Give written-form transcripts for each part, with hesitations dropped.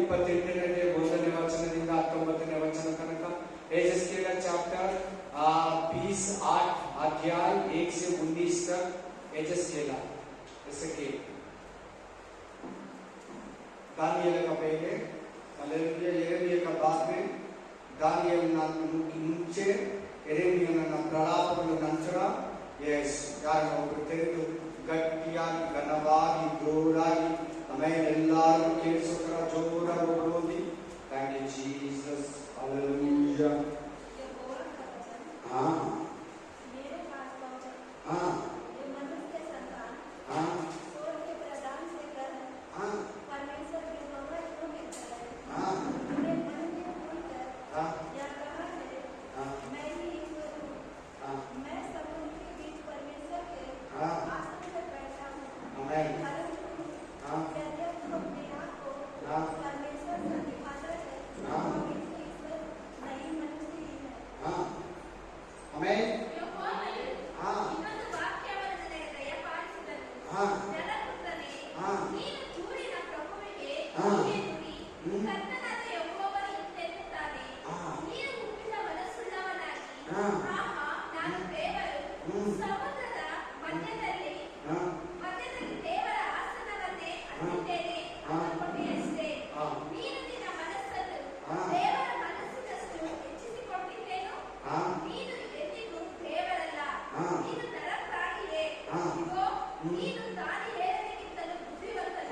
28ನೇ 1ನೇ ವಚನದಿಂದ 19ನೇ ವಚನ ತನಕ, एजेस्केल चैप्टर 20 अध्याय 1 से 19 तक एजेस्केल एसेकिएल। दानिएल का पहले हालेलुया, यिर्मयाह का बाद में दानिएल ಮುಂಚೆ ಯೆರೆಮೀಯನ ಪ್ರಲಾಪಗಳ ನಂತರ ಯಾರನ್ನ ಒಬ್ಬರು ತೆರೆದು ಗಟ್ಟಿಯಾಗಿ ಘನವಾಗಿ ಜೋರಾಗಿ ಆಮೇಲೆ ಎಲ್ಲರೂ ಕೇಳಿಸೋ ತರ ಜೋರಾಗಿ ಓದಿ ಥ್ಯಾಂಕ್ ಯು ಜೀಸಸ್ हालेलुया। हाँ मेरे पास पहुंचा, हाँ ये मनुष्य के संतान, हाँ स्वर्ग के प्रधान से कर, हाँ परमेश्वर के भवन क्यों कहता है? हाँ उन्हें मन में भूलकर हाँ या कहा है, हाँ मैं ही ईश्वर हूँ, हाँ मैं समुद्र के बीच परमेश्वर के हाँ आसन पर बैठा हूँ। आमेन। परंतु हाँ यदि तुम अपने आप को हाँ परमेश्वर से दिखाता है, हाँ तो ईश्वर नहीं मनुष्य ही है। हाँ आमेन। हाँ हाँ हाँ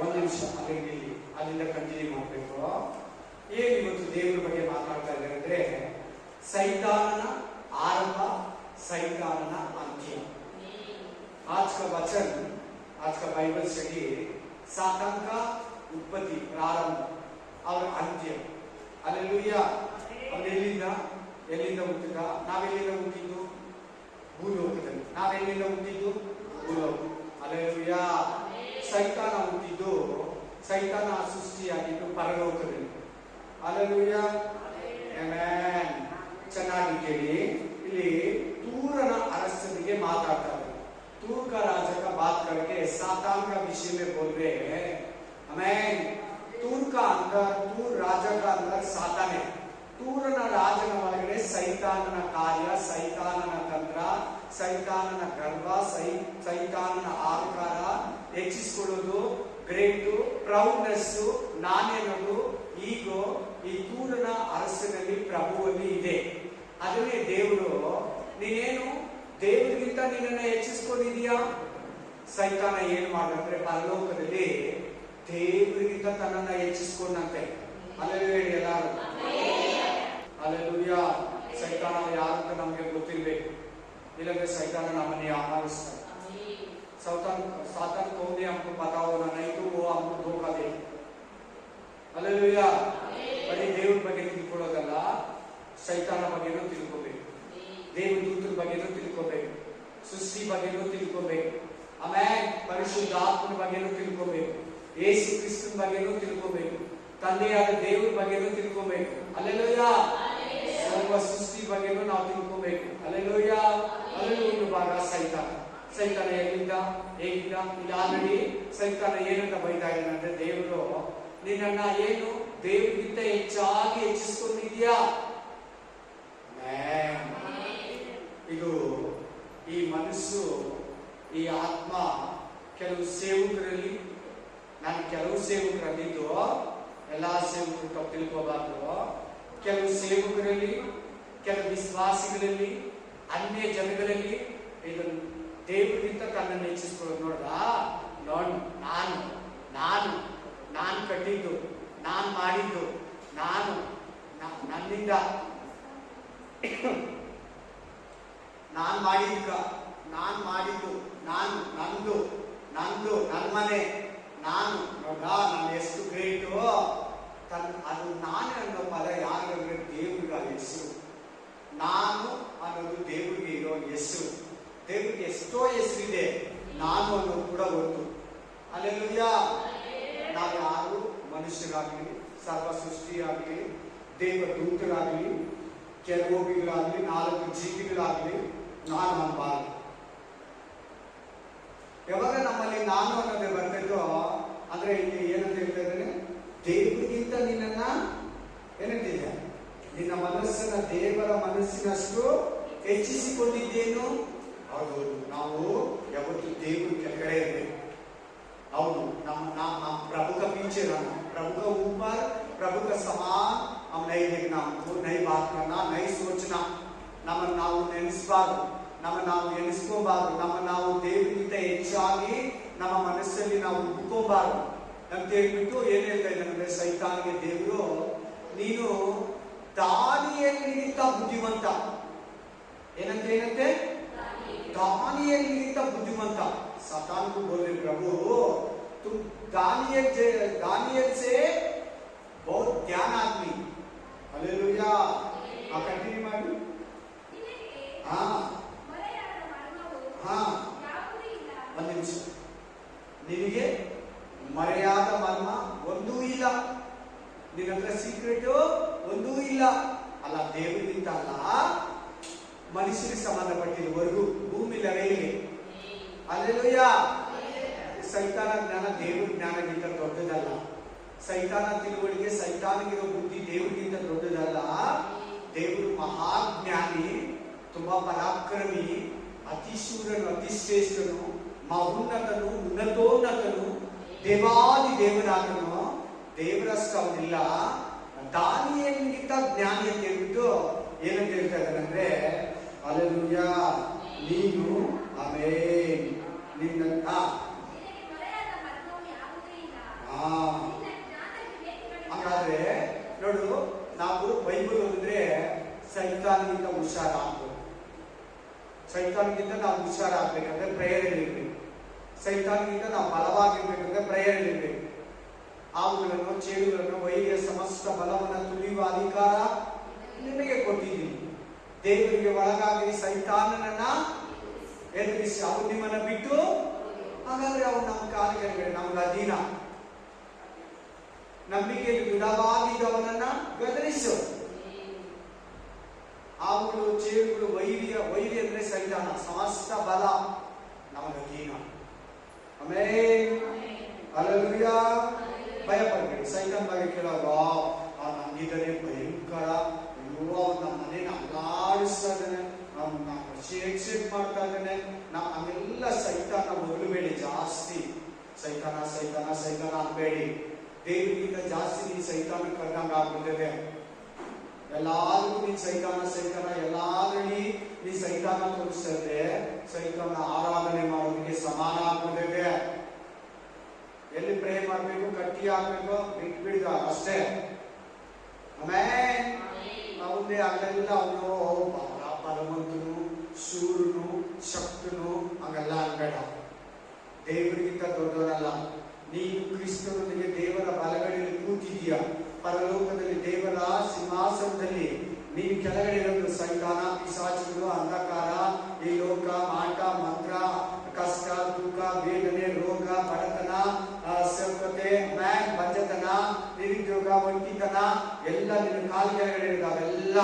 ಒಂದು ನಿಮಿಷ ಅಲ್ಲಿಂದ ಕಂಟಿನ್ಯೂ ಮಾಡಬೇಕು. ಏನು ಇವತ್ತು ದೇವರ ಬಗ್ಗೆ ಮಾತಾಡ್ತಾ ಇದ್ದಾರೆ ಅಂದ್ರೆ ಸೈತಾನನ ಆರಂಭ, सैतान अंत्य। आज का वचन, आज का बाइबल स्टडी सातान का उत्पत्ति, प्रारंभ और अंत्य। हालेलुया। ಎಲ್ಲಿಂದ ಹುಟ್ಟಿದ? ನಾವೆಲ್ಲಿಂದ ಹುಟ್ಟಿದ್ದು? ಭೂಲೋಕದಲ್ಲಿ. ನಾವೆಲ್ಲಿಂದ ಹುಟ್ಟಿದ್ದು? ಭೂಲೋಕ. ಹಾಲೆಲೂಯಾ. ಸೈತಾನ ಹುಟ್ಟಿದ್ದು, ಸೈತಾನ ಸೃಷ್ಟಿಯಾಗಿದ್ದು ಪರಲೋಕದಲ್ಲಿ. ಹಾಲೆಲೂಯಾ. ಆಮೆನ್. ಚೆನ್ನಾಗಿ ಕೇಳಿ. ಇಲ್ಲಿ तूरन अरसनिಗೆ ಮಾತಾಡ್ತಾರೆ. तूर का राजा का बात करके सातान का विषय में बोल रहे हैं। आमेन। तूर का अंदर, तूर राजा का अंदर सातान है. तूरನ ರಾಜನ ಒಳಗಡೆ ಸೈತಾನನ ಕಾರ್ಯ, ಸೈತಾನನ ತಂತ್ರ, ಸೈತಾನನ ಗರ್ವ, ಸೈತಾನನ ಆಕಾರ, ಹೆಚ್ಚಿಸಿಕೊಳ್ಳೋದು, ಗ್ರೇಟ್ ಪ್ರೌಡ್ನೆಸ್, ನಾನೇನೋದು, ಈಗೋ ಈ ತೂರನ ಅರಸನಲ್ಲಿ ಪ್ರಭುವಲ್ಲಿ ಇದೆ. ಅದನ್ನೇ ದೇವರು, ನೀನೇನು ದೇವರಿಗಿಂತ ನಿನ್ನನ್ನು ಹೆಚ್ಚಿಸಿಕೊಂಡಿದೀಯಾ? ಸೈತಾನ ಏನು ಮಾಡಿದ್ರೆ ಪರಲೋಕದಲ್ಲಿ ದೇವರಿಗಿಂತ ತನ್ನನ್ನ ಹೆಚ್ಚಿಸಿಕೊಂಡಂತೆ. ಅಲ್ಲೆಲ್ಲೂ ಎಲ್ಲಾರು ಅಲ್ಲೆಲ್ಲೂಯಾ. ಸೈತಾನ ಯಾರಂತ ನಮಗೆ ಗೊತ್ತಿರ್ಬೇಕು, ಇಲ್ಲಂದ್ರೆ ಸೈತಾನ ನಮ್ಮನ್ನೇ ಆಹ್ವಾನಿಸ್ತಾರೆ. सातान कौन है हमको पता होना, नहीं तो वो हमको धोखा दे. हालेलुया. ಬರೀ ದೇವರ ಬಗ್ಗೆ ತಿಳ್ಕೊಳ್ಳೋದಲ್ಲ, ಸೈತಾನ ಬಗ್ಗೆನೂ ತಿಳ್ಕೋಬೇಕು, ದೇವದೂತರ ಬಗ್ಗೆನೂ ತಿಳ್ಕೋಬೇಕು, ಸೃಷ್ಟಿ ಬಗ್ಗೆನೂ ತಿಳ್ಕೋಬೇಕು, ಆಮೇಲೆ ಪರಿಶುದ್ಧಾತ್ಮನ ಬಗ್ಗೆನೂ ತಿಳ್ಕೋಬೇಕು, ಯೇಸು ಕ್ರಿಸ್ತನ ಬಗ್ಗೆನೂ ತಿಳ್ಕೋಬೇಕು, ತಂದೆಯಾದ ದೇವರ ಬಗ್ಗೆನೂ ತಿಳ್ಕೋಬೇಕು. ಹಾಲೆಲೂಯಾ. ಸರ್ವ ಸೃಷ್ಟಿ ಬಗ್ಗೆನೂ ನಾವು ತಿಳ್ಕೋಬೇಕು. ಹಾಲೆಲೂಯಾ. ಅದರಲ್ಲಿ ಒಂದು ಭಾಗ ಸೈತಾನ. ಸೈತಾನ ಎಲ್ಲಿಂದ ಹೇಗಿದ್ದ? ಇಲ್ಲಿ ಆಲ್ರೆಡಿ ಸೈತಾನ ಏನಂತ ಬೈತಾ ಇದ್ದಾನೆ ಅಂದ್ರೆ, ದೇವರು ನಿನ್ನನ್ನ ಏನು ದೇವರಿಗಿಂತ ಹೆಚ್ಚಾಗಿ ಹೆಚ್ಚಿಸಿಕೊಂಡಿದ್ಯಾ? ಇದು ಈ ಮನಸ್ಸು, ಈ ಆತ್ಮ ಕೆಲವು ಸೇವಕರಲ್ಲಿ, ನಾನು ಕೆಲವು ಸೇವಕರಲ್ಲಿದ್ದು ಎಲ್ಲಾ ಸೇವಕರು ತಪ್ಪು ತಿಳ್ಕೋಬಾರ್ದು. ಕೆಲವು ಸೇವಕರಲ್ಲಿ, ಕೆಲವು ವಿಶ್ವಾಸಿಗಳಲ್ಲಿ, ಅನ್ಯ ಜನಗಳಲ್ಲಿ ಇದನ್ನು ದೇವರಿಗಿಂತ ತನ್ನನ್ನು ಹೆಚ್ಚಿಸ್ಕೊಳ್ಳೋದು. ನಾನು ಕಟ್ಟಿದ್ದು, ನಾನು ಮಾಡಿದ್ದು, ನನ್ನಿಂದ ನಾನು ಮಾಡಿದ್ದು, ನಂದು, ನನ್ನ ಮನೆ, ನಾನು ಎಷ್ಟು ಗ್ರೇಟು. ಅದು ನಾನು ಅನ್ನೋ ಪದ ಯಾರಿಗಂದ್ರೆ ದೇವರಿಗೆ ಹೆಸರು. ನಾನು ಅನ್ನೋದು ದೇವರಿಗೆ ಇರೋ ಹೆಸರು. ದೇವರಿಗೆ ಎಷ್ಟೋ ಹೆಸರಿದೆ, ನಾನು ಅನ್ನೋದು ಕೂಡ ಗೊತ್ತು. ಹಾಲೆಲೂಯಾ. ನಾವು ಯಾರು ಮನುಷ್ಯರಾಗಲಿ, ಸರ್ವ ಸೃಷ್ಟಿಯಾಗಲಿ, ದೇವದೂತರಾಗಲಿ, ಕೆರೂಬಿಗಳಾಗಲಿ, 4 ಜೀವಿಗಳಾಗಲಿ ನಾನು ಅನ್ನಬಾರದು. ಯಾವಾಗ ನಮ್ಮಲ್ಲಿ ನಾನು ಅನ್ನೋದೇ ಬರ್ತಿದ್ದೋ ಅಂದ್ರೆ ಇಲ್ಲಿ ಏನಂತ ಹೇಳ್ತಾ ಇದ್ದಾನೆ, ದೇವರಿಗಿಂತ ನಿನ್ನನ್ನು ಏನಂತಿದೆ? ನಿನ್ನ ಮನಸ್ಸನ್ನ ದೇವರ ಮನಸ್ಸಿನಷ್ಟು ಹೆಚ್ಚಿಸಿಕೊಂಡಿದ್ದೇನು? ಹೌದು, ನಾವು ಯಾವತ್ತು ದೇವರು ಕೆಳಗಡೆ ಇರಬೇಕು. हौदु हम प्रभु का पीछे रहना, प्रभु का ऊपर, प्रभु का समान हम नहीं देखना, हमको नई बात करना, नई सोचना, ನಾವು ನೆನೆಸಬಾರ್ದು, ನಾವು ಎನಿಸ್ಕೋಬಾರ್ದು, ನಾವು ದೇವರಿಗಿಂತ ಹೆಚ್ಚಾಗಿ ನಮ್ಮ ಮನಸ್ಸಲ್ಲಿ ನಾವು ಉಬ್ಕೋಬಾರ್ದು ಅಂತ ಹೇಳ್ಬಿಟ್ಟು ಏನ್ ಹೇಳ್ತಾ ಇದ್ದಾನೆ? ಸೈತಾನಿಗೆ ದೇವರು, ನೀನು ದಾನಿಯೇಲನಿಗಿಂತ ಬುದ್ಧಿವಂತ. ಏನಂತೆ? दानियेल बुद्धिमंत. सतान को बोले, प्रभु तुम दानियेल से बहुत ज्ञान आदमी. हालेलुया. कंटिन्यू ಮಾಡಿ. ಒಂದು ನಿಮಿಷ. ನಿನಗೆ ಮರೆಯಾದ ಮರ್ಮ ಒಂದೂ ಇಲ್ಲ, ನಿನ್ನ ಹತ್ರ ಸೀಕ್ರೆಟ್ ಒಂದೂ ಇಲ್ಲ. ಅಲ್ಲ, ದೇವರಿಗಿಂತ ಅಲ್ಲ, ಮನುಷ್ಯರಿಗೆ ಸಂಬಂಧಪಟ್ಟಿರುವವರೆಗೂ ಭೂಮಿ ಲವೆಯಲ್ಲಿ. ಅಲ್ಲೆಲೂಯಾ. ಸೈತಾನ ಜ್ಞಾನ ದೇವ್ರ ಜ್ಞಾನಕ್ಕಿಂತ ದೊಡ್ಡದಲ್ಲ. ಸೈತಾನ ತಿಳುವಳಿಕೆ, ಸೈತಾನಿಗಿರೋ ಬುದ್ಧಿ ದೇವರಿಗಿಂತ ದೊಡ್ಡದಲ್ಲ. ದೇವರು ಮಹಾಜ್ಞಾನಿ, ತುಂಬಾ ಪರಾಕ್ರಮಿ, ಅತಿಶೂರನು, ಅತಿಶ್ರೇಷ್ಠನು, ಮಹೋನ್ನತನು, ಉನ್ನತೋನ್ನತನು, ದೇವಾದಿ ದೇವರಾದನು. ದೇವರಷ್ಟು ಅವನಿಲ್ಲ. ದಾನಿಯೇಲನಿಗಿಂತ ಜ್ಞಾನಿ ಅಂತ ಹೇಳ್ಬಿಟ್ಟು ಏನಂತ ಹೇಳ್ತಾ ಇದ್ದಾರೆ ಅಂದ್ರೆ, ಹಾಲೆಲೂಯಾ, ನೀನು ಆಮೆನ್, ನಿನ್ನ ಹಾಗಾದ್ರೆ ನೋಡು, ನಾವು ಬೈಬಲ್ ಓದಿದ್ರೆ ಸೈತಾನಿಗಿಂತ ಹುಷಾರಾಗಬೇಕು. ಸೈತಾನಿಗಿಂತ ನಾವು ಹುಷಾರಾಗಬೇಕಂದ್ರೆ ಪ್ರೇಯರ್ ಇರಬೇಕು. ಸೈತಾನಿಗಿಂತ ನಾವು ಬಲವಾಗಿರ್ಬೇಕಂದ್ರೆ ಪ್ರೇಯರ್ ಇರಬೇಕು. ಹಾವುಗಳನ್ನು, ಚೇಳುಗಳನ್ನು, ವೈರಿಯ ಸಮಸ್ತ ಬಲವನ್ನು ತುಳಿಯುವ ಅಧಿಕಾರ ನಿಮಗೆ ಕೊಟ್ಟಿದ್ದೀನಿ. ದೇವರಿಗೆ ಒಳಗಾಗಿ ಸೈತಾನನನ್ನ ಎದುರಿಸಿ ಅವನು ನಿಮ್ಮನ್ನ ಬಿಟ್ಟು, ಹಾಗಾದ್ರೆ ಅವನು ನಮ್ಮ ಕಾಲಿಗೆ ನಮ್ಗೆ ಅಧೀನ. ನಂಬಿಕೆಯಲ್ಲಿ ದೃಢವಾಗಿದ್ದವನನ್ನ ಗದರಿಸು. ಹಾವುಗಳು, ಚೇಳುಗಳು, ವೈರಿ ಅಂದ್ರೆ ಸೈತಾನ, ಸಮಸ್ತ ಬಲ ನಮಗೆ ಅಧೀನ. Amen, hallelujah. ಭಯ ಪಡಬೇಡಿ. ಸೈತಾನ್ ಬಗ್ಗೆ ಕೇಳುವಾಗ ನಂಗಿದರೆ ಭಯಂಕರ, ನಮ್ಮ ಮನೇನ ಅಲ್ಲಾಡಿಸ್ತಾ ಇದ್ದಾನೆ, ಶೇಕ್ ಮಾಡ್ತಾ ಇದ್ದಾನೆ, ಹಂಗೆಲ್ಲ ಸೈತಾನ ಹೊಗಲಬೇಡಿ ಜಾಸ್ತಿ. ಸೈತಾನ ಸೈತಾನ ಸೈತಾನ ಅನ್ಬೇಡಿ. ದೇವರಿಗಿಂತ ಜಾಸ್ತಿ ನೀನ್ ಸೈತಾನ ಕರ್ದಂಗ ಆಗ್ಬಿಟ್ಟಿದೆ. ಎಲ್ಲಾದ್ರೂ ನೀನ್ ಸೈತಾನ ಸೈತಾನ ಎಲ್ಲಾದ್ರಲ್ಲಿ ನೀ ಸೈತಾನ ತೋರಿಸ್ತಾ ಇದ್ರೆ ಸೈತಾನ ಆರಾಧನೆ ಮಾಡೋದಕ್ಕೆ ಸಮಾನ ಆಗ್ಬಿಟ್ಟಿದೆ. ಎಲ್ಲಿ ಪ್ರೇ ಮಾಡ್ಬೇಕು, ಕಟ್ಟಿ ಆಗ್ಬೇಕು, ಬಿಟ್ಬಿಡ್ದ ಅಷ್ಟೇ. ಆಮೇಲೆ ಅವನೇ ಅಲ್ಲೆಲ್ಲ ಅವನು ಬಲವಂತನು, ಶೂರನು, ಶಕ್ತನು ಹಂಗೆಲ್ಲ ಅನ್ಬೇಡ. ದೇವರಿಗಿಂತ ದೊಡ್ಡವನಲ್ಲ. ನೀನು ಕ್ರಿಸ್ತನೊಂದಿಗೆ ದೇವರ ಬಲಗಡೆಯಲ್ಲಿ ಕೂತಿದೀಯ. ಪರಲೋಕದಲ್ಲಿ ದೇವರ ಸಿಂಹಾಸನದಲ್ಲಿ ನೀನು ಕೆಳಗಡೆ ಇರೋದು. ಸೈತಾನ, ಪಿಶಾಚಗಳು, ಅಂಧಕಾರ, ಈ ಲೋಕ, ಮಾಟ, ಮಂತ್ರ, ಕಷ್ಟ, ದುಃಖ, ವೇದನೆ, ರೋಗ, ಬಡತನ, ಅಸೌಖ್ಯತೆ, ಬಂಜತನ, ನಿರುದ್ಯೋಗ, ಒಂಟಿತನ ಎಲ್ಲ ನಿನ್ನ ಕಾಲು ಕೆಳಗಡೆ ಇರೋದು. ಅವೆಲ್ಲ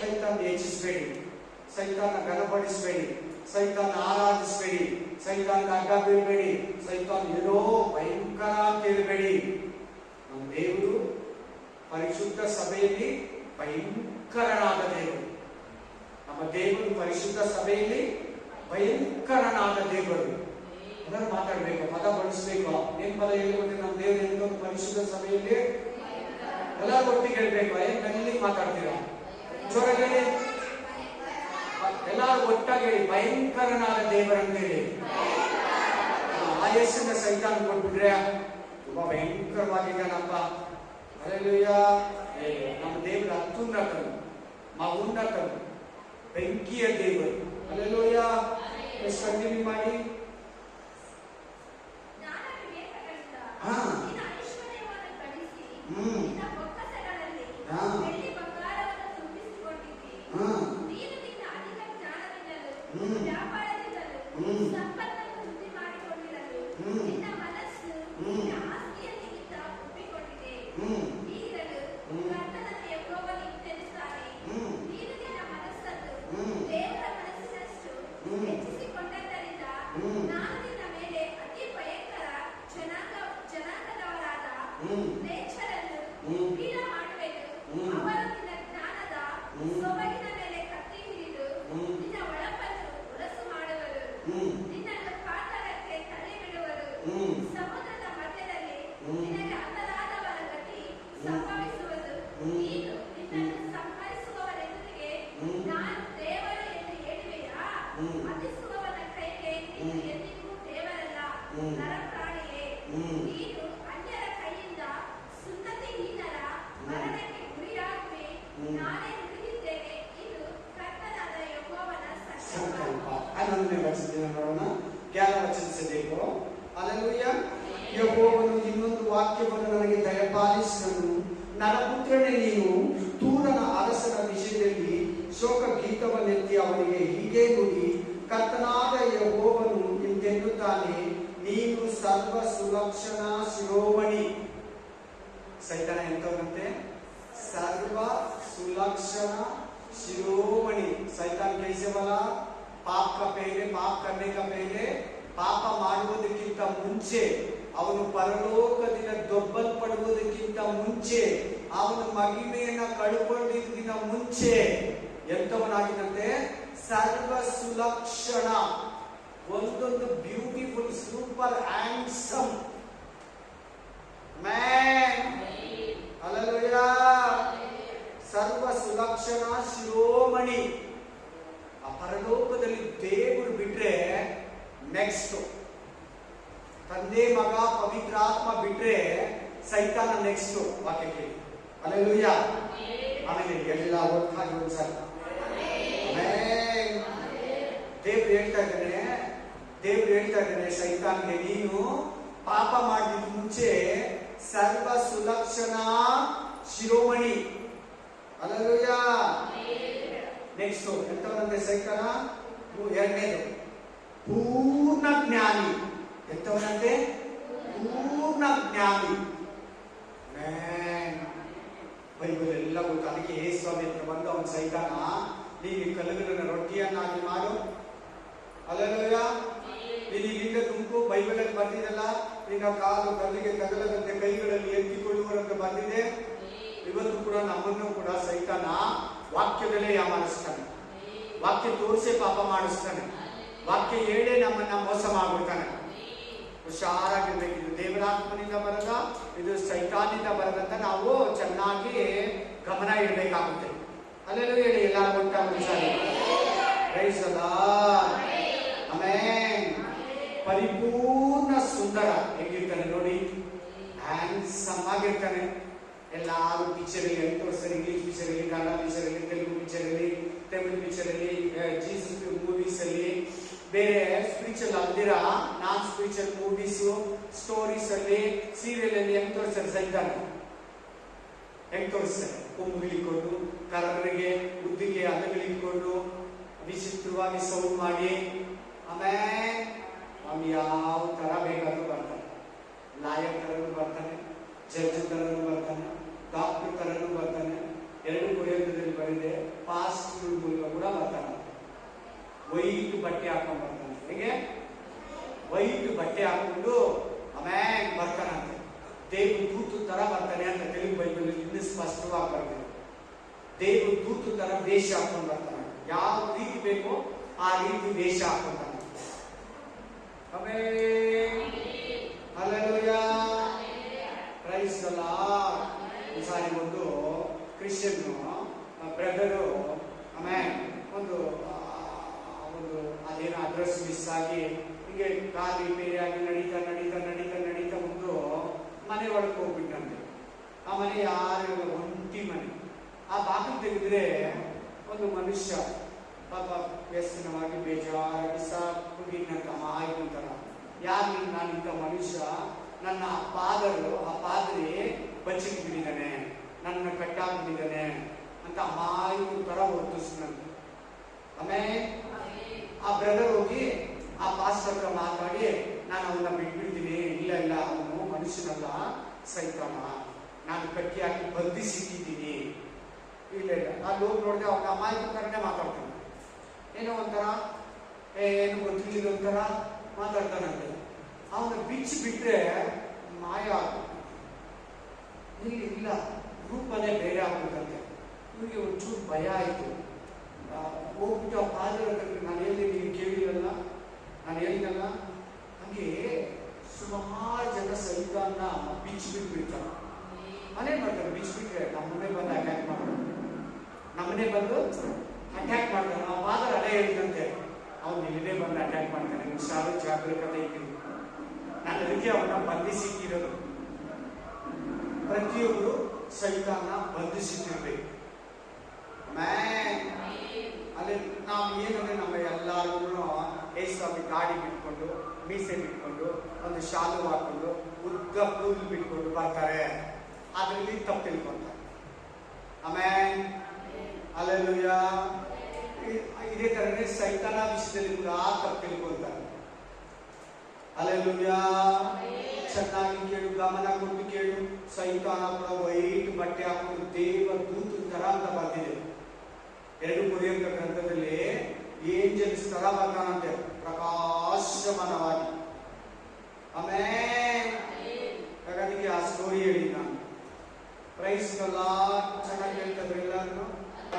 ಸೈತಾನ ಹೆಚ್ಚಿಸಬೇಡಿ, ಸೈತಾನ ಘನಪಡಿಸಬೇಡಿ, ಸೈತಾನ ಆರಾಧಿಸಬೇಡಿ, ಸೈತಾನ ಅಡ್ಡ ಬೀಳ್ಬೇಡಿ, ಸೈತಾನ ಏನೋ ಭಯಂಕರ ಅಂತ ಹೇಳ್ಬೇಡಿ. ನಮ್ಮ ದೇವರು ಪರಿಶುದ್ಧ ಸಭೆಯಲ್ಲಿ ಭಯಂಕರನಾದ ದೇವರು. ನಮ್ಮ ದೇವರು ಪರಿಶುದ್ಧ ಸಭೆಯಲ್ಲಿ ಭಯಂಕರನಾದ ದೇವರು. ಅದನ್ನು ಮಾತಾಡ್ಬೇಕು, ಪದ ಬಳಸಬೇಕು. ಏನ್ ಪದ ಹೇಳ್ಬೇಕು? ನಮ್ಮ ದೇವರು ಎಂತ ಪರಿಶುದ್ಧ ಸಭೆಯಲ್ಲಿ ಎಲ್ಲರೂ ಒಟ್ಟಿಗೆ ಹೇಳ್ಬೇಕು. ಏನ್ ಮೆಲ್ಲಿಗೆ ಮಾತಾಡ್ತೀರಾ? ಜೋರಾಗಿ ಎಲ್ಲಾರು ಒಟ್ಟಾಗಿ ಹೇಳಿ, ಭಯಂಕರನಾದ ದೇವರಂತ ಹೇಳಿ. ಆಯಸ್ಸಿನ ಸೈತಾನ ಕೊಟ್ಬಿಟ್ರೆ ತುಂಬಾ ಭಯಂಕರವಾಗಿದ್ದಾನಪ್ಪ. ಹಲ್ಲೆಲೂಯಾ. ನಮ್ಮ ದೇವರ ಅತ್ಯುನ್ನತನು, ಮಹೋನ್ನತನು, ಬೆಂಕಿಯ ದೇವರು. ಹಲ್ಲೆಲೂಯಾ. ಕಂಟಿನ್ಯೂ ಮಾಡಿ. ಮ್ಲೇಚ್ಛರನ್ನು ಬೀಳ ಮಾಡುವೆನು. ಅವರು ನಿನ್ನ ಜ್ಞಾನದ ಸೊಬಗಿನ ಮೇಲೆ ಕತ್ತಿ ಹಿಡಿದು ನಿನ್ನ ಒಳಪನ್ನು ಉರಸು ಮಾಡುವರು. ನಿನ್ನನ್ನು ಪಾತಾಳಕ್ಕೆ ತಳ್ಳಿಬಿಡುವರು. ಸಮುದ್ರದ ಮಧ್ಯದಲ್ಲಿ ನಿನಗೆ ಅಪರಾಧವರ ಗತಿ ಸಂಭವಿಸುವುದು. ನೀನು ನಿನ್ನನ್ನು ಸಂಹರಿಸುವವರೆದುರಿಗೆ ನಾನು ದೇವರು ಎಂದು ಹೇಳುವೆಯಾ? ವಧಿಸುವವನ ಕೈಗೆ ನೀನು ಎಂದಿಗೂ ದೇವರಲ್ಲ. ನರಪ್ರಾಣಿಯೇ, ನೀನು ಅನ್ಯರ ಕೈಯಿಂದ ಸುನ್ನತಿಹೀನರ ಮರಣಕ್ಕೆ ಗುರಿಯಾಗುವೆ. ನಾನೇ ನುಡಿದಿದ್ದೇನೆ. ಇದು ಕರ್ತನಾದ ಯೆಹೋವನ ಸಂಕಲ್ಪ. 11ನೇ ವಚನದಿಂದ ನೋಡೋಣ. 11 ವಚನ से देखो. हालेलुया. ಯೆಹೋವನು ಇನ್ನೊಂದು ವಾಕ್ಯವನ್ನು ನನಗೆ ದಯಪಾಲಿಸಿದನು. ನರಪುತ್ರನೇ, ನೀನು ತೂರನ ಅರಸನ ವಿಷಯದಲ್ಲಿ ಶೋಕ ಗೀತವನ್ನೆತ್ತಿ ಅವನಿಗೆ ಹೀಗೆ ನುಡಿ. ಕರ್ತನಾದ ಯೆಹೋವನು ಇಂತೆನ್ನುತ್ತಾನೆ, ನೀನು ಸರ್ವ ಸುಲಕ್ಷಣ ಶಿರೋಮಣಿ. ಸೈತಾನ ಎಂತವನಂತೆ? ಸರ್ವ सुलक्षण शिरोमणि. शैतान कैसे बोला? पाप का पहले, पाप करने का पहले, ಪಾಪ ಮಾಡುವುದಕ್ಕಿಂತ ಮುಂಚೆ, ಅವನು ಪರಲೋಕದಿಂದ ದೊಬ್ಬಲ್ಪಡುವುದಕ್ಕಿಂತ ಮುಂಚೆ, ಅವನು ಮಹಿಮೆಯನ್ನ ಕಳುಕೊಳ್ಳುವುದಕ್ಕಿಂತ ಮುಂಚೆ ಎಂತವನಾಗಿದ್ದಂತೆ? ಸರ್ವ ಸುಲಕ್ಷಣ, ಒಂದೊಂದು beautiful, super handsome man. Hallelujah. ಸರ್ವ ಸುಲಕ್ಷಣ ಶಿರೋಮಣಿ. ಆ ಪರಲೋಕದಲ್ಲಿ ದೇವರು ಬಿಟ್ರೆ ನೆಕ್ಸ್ಟ್ ತಂದೆ, ಮಗ, ಪವಿತ್ರಾತ್ಮ ಬಿಟ್ರೆ ಸೈತಾನ ನೆಕ್ಸ್ಟ್. ವಾಕ್ಯ ಕೇಳಿ. ಹಲ್ಲೆಲೂಯಾ. ಆಮೇಲೆ ಎಲ್ಲ ಒಟ್ಟಾಗಿ ಒಂದ್ಸಲ ದೇವ್ರು ಹೇಳ್ತಾ ಇದ್ದಾನೆ ಸೈತಾನ್ಗೆ, ನೀನು ಪಾಪ ಮಾಡಿದ ಮುಂಚೆ ಸರ್ವ ಸುಲಕ್ಷಣ ಶಿರೋಮಣಿ. ಹಲ್ಲೆಲೂಯಾ. ನೆಕ್ಸ್ಟ್ ಎಂತವನಂತೆ ಸೈತಾನ? ಎರಡನೇದು ಪೂರ್ಣ ಜ್ಞಾನಿ. ಎಂತವನಂತೆ? ಪೂರ್ಣ ಜ್ಞಾನಿ. ಬೈಬಲ್ ಎಲ್ಲ ಗೊತ್ತು. ಅದಕ್ಕೆ ಯೇಸು ಸ್ವಾಮಿ ಹತ್ರ ಬಂದು ಅವನ ಸೈತಾನ, ನೀನು ಕಲ್ಲುಗಳನ್ನು ರೊಟ್ಟಿಯನ್ನಾಗಿ ಮಾಡು. ಹಲ್ಲೆಲೂಯಾ. ನೀನು ಇಲ್ಲಿಂದ ತುಮಕು. ಬೈಬಲ್ ಅಲ್ಲಿ ಬಂದಿದೆಲ್ಲ, ನಿನ್ನ ಕಾಲು ಕಲ್ಲಿಗೆ ತಗಲದಂತೆ ಕೈಗಳಲ್ಲಿ ಎತ್ತಿಕೊಳ್ಳುವಂತೆ ಬಂದಿದೆ. ಇವತ್ತು ಕೂಡ ನಮ್ಮನ್ನು ಕೂಡ ಸೈತಾನ ವಾಕ್ಯದಲ್ಲೇ ಯಾಮಾರಿಸ್ತಾನೆ, ವಾಕ್ಯ ತೋರಿಸೇ ಪಾಪ ಮಾಡಿಸ್ತಾನೆ, ವಾಕ್ಯ ಹೇಳೇ ನಮ್ಮನ್ನ ಮೋಸ ಮಾಡ್ಬಿಡ್ತಾನೆ. ಹುಷಾರಾಗಿರ್ಬೇಕು. ಇದು ದೇವರಾತ್ಮನಿಂದ ಬರದ, ಇದು ಸೈತಾನಿಂದ ಬರದಂತ ನಾವು ಚೆನ್ನಾಗಿ ಗಮನ ಇಡಬೇಕಾಗುತ್ತೆ. ಅಲ್ಲೆಲ್ಲೂ ಹೇಳಿ ಎಲ್ಲರೂ ಒಟ್ಟಾಗಿ. Praise the Lord. ಆಮೆನ್. ಪರಿಪೂರ್ಣ ಸುಂದರ ಹೇಗಿರ್ತಾನೆ ನೋಡಿ, ಹ್ಯಾಂಡ್ಸಮ್ ಆಗಿರ್ತಾನೆ. ಎಲ್ಲಾರು ಪಿಕ್ಚರ್ ಅಲ್ಲಿ ತೋರಿಸ್ತಾರೆ. ಇಂಗ್ಲಿಷ್ ಪಿಕ್ಚರ್ ಅಲ್ಲಿ, ಕನ್ನಡ ಪಿಕ್ಚರ್ ಅಲ್ಲಿ, ತೆಲುಗು ಪಿಕ್ಚರ್ ಅಲ್ಲಿ, ತಮಿಳು ಪಿಕ್ಚರ್ ಅಲ್ಲಿ, ಜೀಸಸ್ ಮೂವೀಸ್ ಅಲ್ಲಿ, ಬೇರೆ ಸ್ಪಿರಿಚುವಲ್ ಅಲ್ದಿರ ನಾನ್ ಸ್ಪಿರಿಚುವಲ್ ಮೂವೀಸ್, ಸ್ಟೋರೀಸ್ ಅಲ್ಲಿ, ಸೀರಿಯಲ್ ಅಲ್ಲಿ ಹೆಂಗ್ ತೋರಿಸ್ತಾರೆ ಸೈತಾನ? ಹೆಂಗ್ ತೋರಿಸ್ತಾರೆ? ಕೊಂಬುಗಳಿಕೊಂಡು, ಕರರಿಗೆ ಉದ್ದಿಗೆ ಅಲ್ಲಗಳಿಕೊಂಡು, ವಿಚಿತ್ರವಾಗಿ ಸೌಂಡ್ ಮಾಡಿ, ಆಮೇಲೆ ಅವ್ನು ಯಾವ ತರ ಬೇಕಾದ್ರೂ ಬರ್ತಾನೆ. ಲಾಯರ್ ತರನು ಬರ್ತಾನೆ, ಜಡ್ಜ್ ತರನು ಬರ್ತಾನೆ, ಡಾಕ್ಟರ್ ತರನು ಬರ್ತಾನೆ. 2 ಕೊರಿಂಥದಲ್ಲಿ ಬರೆದೆ, ಪಾಸ್ಟ್ಗಳ ಮೂಲಕ ಕೂಡ ಬರ್ತಾನೆ. ವೈಟ್ ಬಟ್ಟೆ ಹಾಕೊಂಡು ಬರ್ತಾನೆ. ಹೇಗೆ? ವೈಟ್ ಬಟ್ಟೆ ಹಾಕೊಂಡು ಆಮೇಲೆ ಬರ್ತಾನಂತೆ. ದೇವ ದೂತು ತರ ಬರ್ತಾನೆ ಅಂತ ತೆಲುಗು ಬೈಬಲ್ ಇನ್ನೂ ಸ್ಪಷ್ಟವಾಗಿ ಬರ್ತಾನೆ. ದೇವ ದೂತು ತರ ವೇಷ ಹಾಕೊಂಡು ಬರ್ತಾನೆ. ಯಾವ ರೀತಿ ಬೇಕೋ ಆ ರೀತಿ ವೇಷ ಹಾಕೊಂತಾನೆ. ಹಲ್ಲೆಲೂಯಾ. Praise the Lord. ಈ ಸಾರಿ ಒಂದು ಕ್ರಿಶ್ಚಿಯನ್ ಬ್ರದರು ಆಮೇಲೆ ಒಂದು ಅದೇನೋ ಅಡ್ರೆಸ್ ಮಿಸ್ ಆಗಿ ಹೀಗೆ ಕಾಲು ರಿಪೇರಿ ಆಗಿ ನಡೀತಾ ನಡೀತಾ ನಡೀತಾ ನಡೀತಾ ಒಂದು ಮನೆ ಒಳಗೆ ಹೋಗ್ಬಿಟ್ಟಂತೆ. ಆ ಮನೆ ಯಾರು ಒಂಟಿ ಮನೆ. ಆ ಬಾಗಿಲು ತೆಗೆದ್ರೆ ಒಂದು ಮನುಷ್ಯ ಪಾಪ ವ್ಯಸನವಾಗಿ ಬೇಜಾರಾಗಿ ಸಾಕಿನಂತ ಮಾಹಿತರ, ಯಾರು ನಾನಿಂತ ಮನುಷ್ಯ, ನನ್ನ ಆ ಪಾದರಿ ಬಚ್ಚಿಟ್ಬಿಟ್ಟಿದ್ದಾನೆ, ನನ್ನ ಕಟ್ಟಾಕ್ಬಿಟ್ಟಿದ್ದಾನೆ ಅಂತ ಮಾಹಿತಿ ತರ ವರ್ತಿಸಿದಂತೆ. ಆಮೇಲೆ ಆ ಬ್ರದರ್ ಹೋಗಿ ಆ ಪಾಸ್ಟರ್ ಹತ್ರ ಮಾತಾಡಿ, ನಾನು ಅವನ್ನ ಬಿಟ್ಬಿಡ್ತೀನಿ. ಇಲ್ಲ ಅವನು ಮನುಷ್ಯನಲ್ಲ, ಸೈತಾನ, ನಾನು ಕಟ್ಟಿ ಹಾಕಿ ಬಂಧಿಸಿಟ್ಟಿದ್ದೀನಿ. ಇಲ್ಲ ಅಲ್ಲಿ ಹೋಗಿ ನೋಡಿದೆ ಅವನ ಅಮಾಯಕ ತರನೇ ಮಾತಾಡ್ತಾನೆ. ಏನೋ ಒಂಥರ ಏನು ಗೊತ್ತಿಲ್ಲ ಒಂಥರ ಮಾತಾಡ್ತಾನಂತೆ. ಅವನ ಬಿಚ್ಚಿ ಬಿಟ್ರೆ ಮಾಯ. ಇಲ್ಲ, ರೂಪನೇ ಬೇರೆ ಆಗ್ಬಿಟ್ಟಂತೆ. ಇವರಿಗೆ ಒಂಚೂರು ಭಯ ಆಯಿತು. ಹೋಗ್ಬಿಟ್ಟು ಆ ಪಾದರ ನಾನು ಹೇಳಿ ನೀವು ಕೇಳಿರಲ್ಲ, ನಾನು ಹೇಳಿದಲ್ಲ. ಹಾಗೆ ಸುಮಾರು ಜನ ಸೈತಾನ್ನ ಬಿಚ್ಚಿಬಿಟ್ಬಿಡ್ತಾರೆ. ಮನೆ ಮಾಡ್ತಾರೆ, ಬಿಚ್ಚಿಬಿಟ್ರೆ ನಮ್ಮನ್ನೇ ಬಂದು ಅಟ್ಯಾಕ್ ಮಾಡ್ತಾರೆ, ನಮ್ಮನ್ನೇ ಬಂದು ಅಟ್ಯಾಕ್ ಮಾಡ್ತಾನೆ. ಆ ಫಾದರ್ ಅದೇ ಹೇಳಿದಂತೆ, ಅವ್ನು ಇಲ್ಲೇ ಬಂದು ಅಟ್ಯಾಕ್ ಮಾಡ್ತಾನೆ, ಹುಷಾರು ಜಾಗರೂಕತೆ ಇದ್ದೀವಿ. ನಾನು ಅದಕ್ಕೆ ಅವನ್ನ ಬಂಧಿಸಿಟ್ಟಿರೋದು. ಪ್ರತಿಯೊಬ್ಬರು ಸೈತಾನ ಬಂಧಿಸಿಟ್ಟಿರ್ಬೇಕು. ಅಲ್ಲಿ ನಾವು ಏನಂದ್ರೆ ನಮ್ಮ ಎಲ್ಲರೂ ಏಸ್ವಾಮಿ ಗಾಡಿ ಬಿಟ್ಕೊಂಡು, ಮೀಸೆ ಬಿಟ್ಕೊಂಡು, ಒಂದು ಶಾಲು ಹಾಕೊಂಡು, ಉದ್ದ ಕೂದಲು ಬಿಟ್ಕೊಂಡು ಬರ್ತಾರೆ. ಅದರಲ್ಲಿ ತಪ್ಪು ತಿಳ್ಕೊಂತಾರೆ. ಆಮೇಲೆ ಅಲ್ಲೆಲ್ಲೂಯಾ. ಇದೇ ತರನೇ ಸೈತಾನ ವಿಷಯದಲ್ಲಿ ಕೂಡ ತಪ್ಪು ತಿಳ್ಕೊಂತಾರೆ. ಅಲ್ಲೆಲ್ಲೂಯಾ. ಚೆನ್ನಾಗಿ ಕೇಳು, ಗಮನ ಕೊಟ್ಟು ಕೇಳು. ಸೈತಾನ ಕೂಡ ವೈಟ್ ಬಟ್ಟೆ ಹಾಕೊಂಡು ದೇವ ದೂತ ತರ ಅಂತ ಬರ್ತಿದೆ. 2 ಕೊರಿಂಥ ಗ್ರಂಥದಲ್ಲಿ ಏಂಜಲ್ಸ್ ತರ ಬರ್ತಾನಂತೆ, ಪ್ರಕಾಶಮಾನವಾಗಿ. ಆಮೇಲೆ ಹಾಗಾಗಿ ಆ ಸ್ಟೋರಿ ಹೇಳಿ ನಾನು. ಪ್ರೈಸ್ಗೆಲ್ಲ ಚೆನ್ನಾಗಿ ಹೇಳ್ತಾರೆ ಎಲ್ಲರೂ.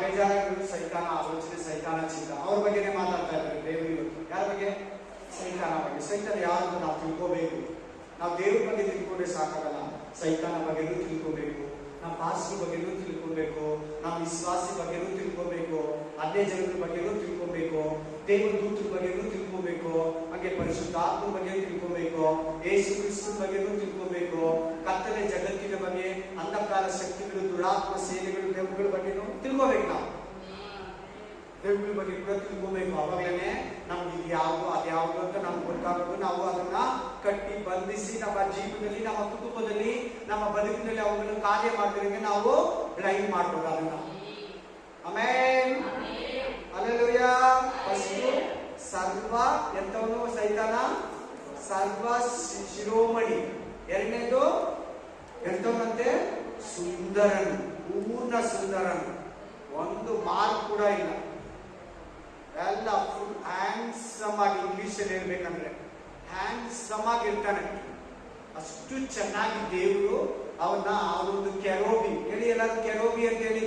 ಬೇಜಾರಾಗಿರೋದು ಸೈತಾನ ಆಲೋಚನೆ, ಸೈತಾನ ಚಿಂತ, ಅವ್ರ ಬಗ್ಗೆನೇ ಮಾತಾಡ್ತಾ ಇದ್ದಾರೆ ದೇವರು ಇವತ್ತು. ಯಾರ ಬಗ್ಗೆ? ಸೈತಾನ ಬಗ್ಗೆ. ಸೈತಾನ ಯಾರು ನಾವು ತಿಳ್ಕೋಬೇಕು. ನಾವು ದೇವ್ರ ಬಗ್ಗೆ ತಿಳ್ಕೊಂಡ್ರೆ ಸಾಕಾಗಲ್ಲ, ಸೈತಾನ ಬಗ್ಗೆನೂ ತಿಳ್ಕೋಬೇಕು, ನಮ್ಮ ಪಾಸ್ಟರ್ ಬಗ್ಗೆನೂ ತಿಳ್ಕೋಬೇಕು, ನಮ್ಮ ವಿಶ್ವಾಸಿ ಬಗ್ಗೆನೂ ತಿಳ್ಕೋಬೇಕು, ಅದೇ ಜನರ ಬಗ್ಗೆನೂ ತಿಳ್ಕೋಬೇಕು, ದೇವ್ರ ದೂತರ ಬಗ್ಗೆನೂ ತಿಳ್ಕೋಬೇಕು, ಹಾಗೆ ಪರಿಶುದ್ಧಾತ್ಮ ಬಗ್ಗೆ ತಿಳ್ಕೋಬೇಕು, ಯೇಸು ಕ್ರಿಸ್ತನ ಬಗ್ಗೆನೂ ತಿಳ್ಕೋಬೇಕು, ಕತ್ತಲೆ ಜಗತ್ತಿನ ಬಗ್ಗೆ, ಅಂಧಕಾರ ಶಕ್ತಿಗಳು, ದುರಾತ್ಮ ಸೇನೆಗಳು, ದೇವಗಳ ಬಗ್ಗೆನೂ ತಿಳ್ಕೋಬೇಕು. ನಾವು ದೇವಗಳ ಬಗ್ಗೆ ಕೂಡ ತಿಳ್ಕೋಬೇಕು. ಅವಾಗಲೇ ನಮ್ಗೆ ಇದು ಯಾವುದು ಅದ್ಯಾವುದು ಅಂತ ನಮ್ಗೆ ಗೊತ್ತಾಗೋದು. ನಾವು ಅದನ್ನ ಕಟ್ಟಿ ಬಂಧಿಸಿ ನಮ್ಮ ಜೀವನದಲ್ಲಿ, ನಮ್ಮ ಕುಟುಂಬದಲ್ಲಿ, ನಮ್ಮ ಬದುಕಿನಲ್ಲಿ ಅವುಗಳನ್ನು ಕಾರ್ಯ ಮಾಡಿದ್ರೆ ನಾವು ಬ್ಲೈಂಡ್ ಮಾಡ್ಬೋದು ಅದನ್ನ. ಆಮೇಲೆ ಹಲ್ಲೆಲೂಯಾ. ಫಸ್ಟ್ ಸರ್ವ ಎಂತವನು? ಸೈತಾನ ಸರ್ವ ಶಿರೋಮಣಿ. ಎರಡನೇದು ಎಂತವನಂತೆ? ಸುಂದರನು, ಪೂರ್ಣ ಸುಂದರನು, ಒಂದು ಮಾರ್ಕ್ ಕೂಡ ಇಲ್ಲ. ಎಲ್ಲ ಫುಲ್ ಹ್ಯಾಂಡ್ಸಮ್ ಆಗಿ, ಇಂಗ್ಲಿಷ್ ಅಲ್ಲಿ ಹೇಳ್ಬೇಕಂದ್ರೆ ಹ್ಯಾಂಡ್ಸಮ್ ಆಗಿ ಇರ್ತಾನೆ. ಅಷ್ಟು ಚೆನ್ನಾಗಿ ದೇವರು ಅವನೊಂದು ಕೆರೋಬಿ ಹೇಳಿ, ಎಲ್ಲರೂ ಕೆರೋಬಿ ಅಂತ ಹೇಳಿ.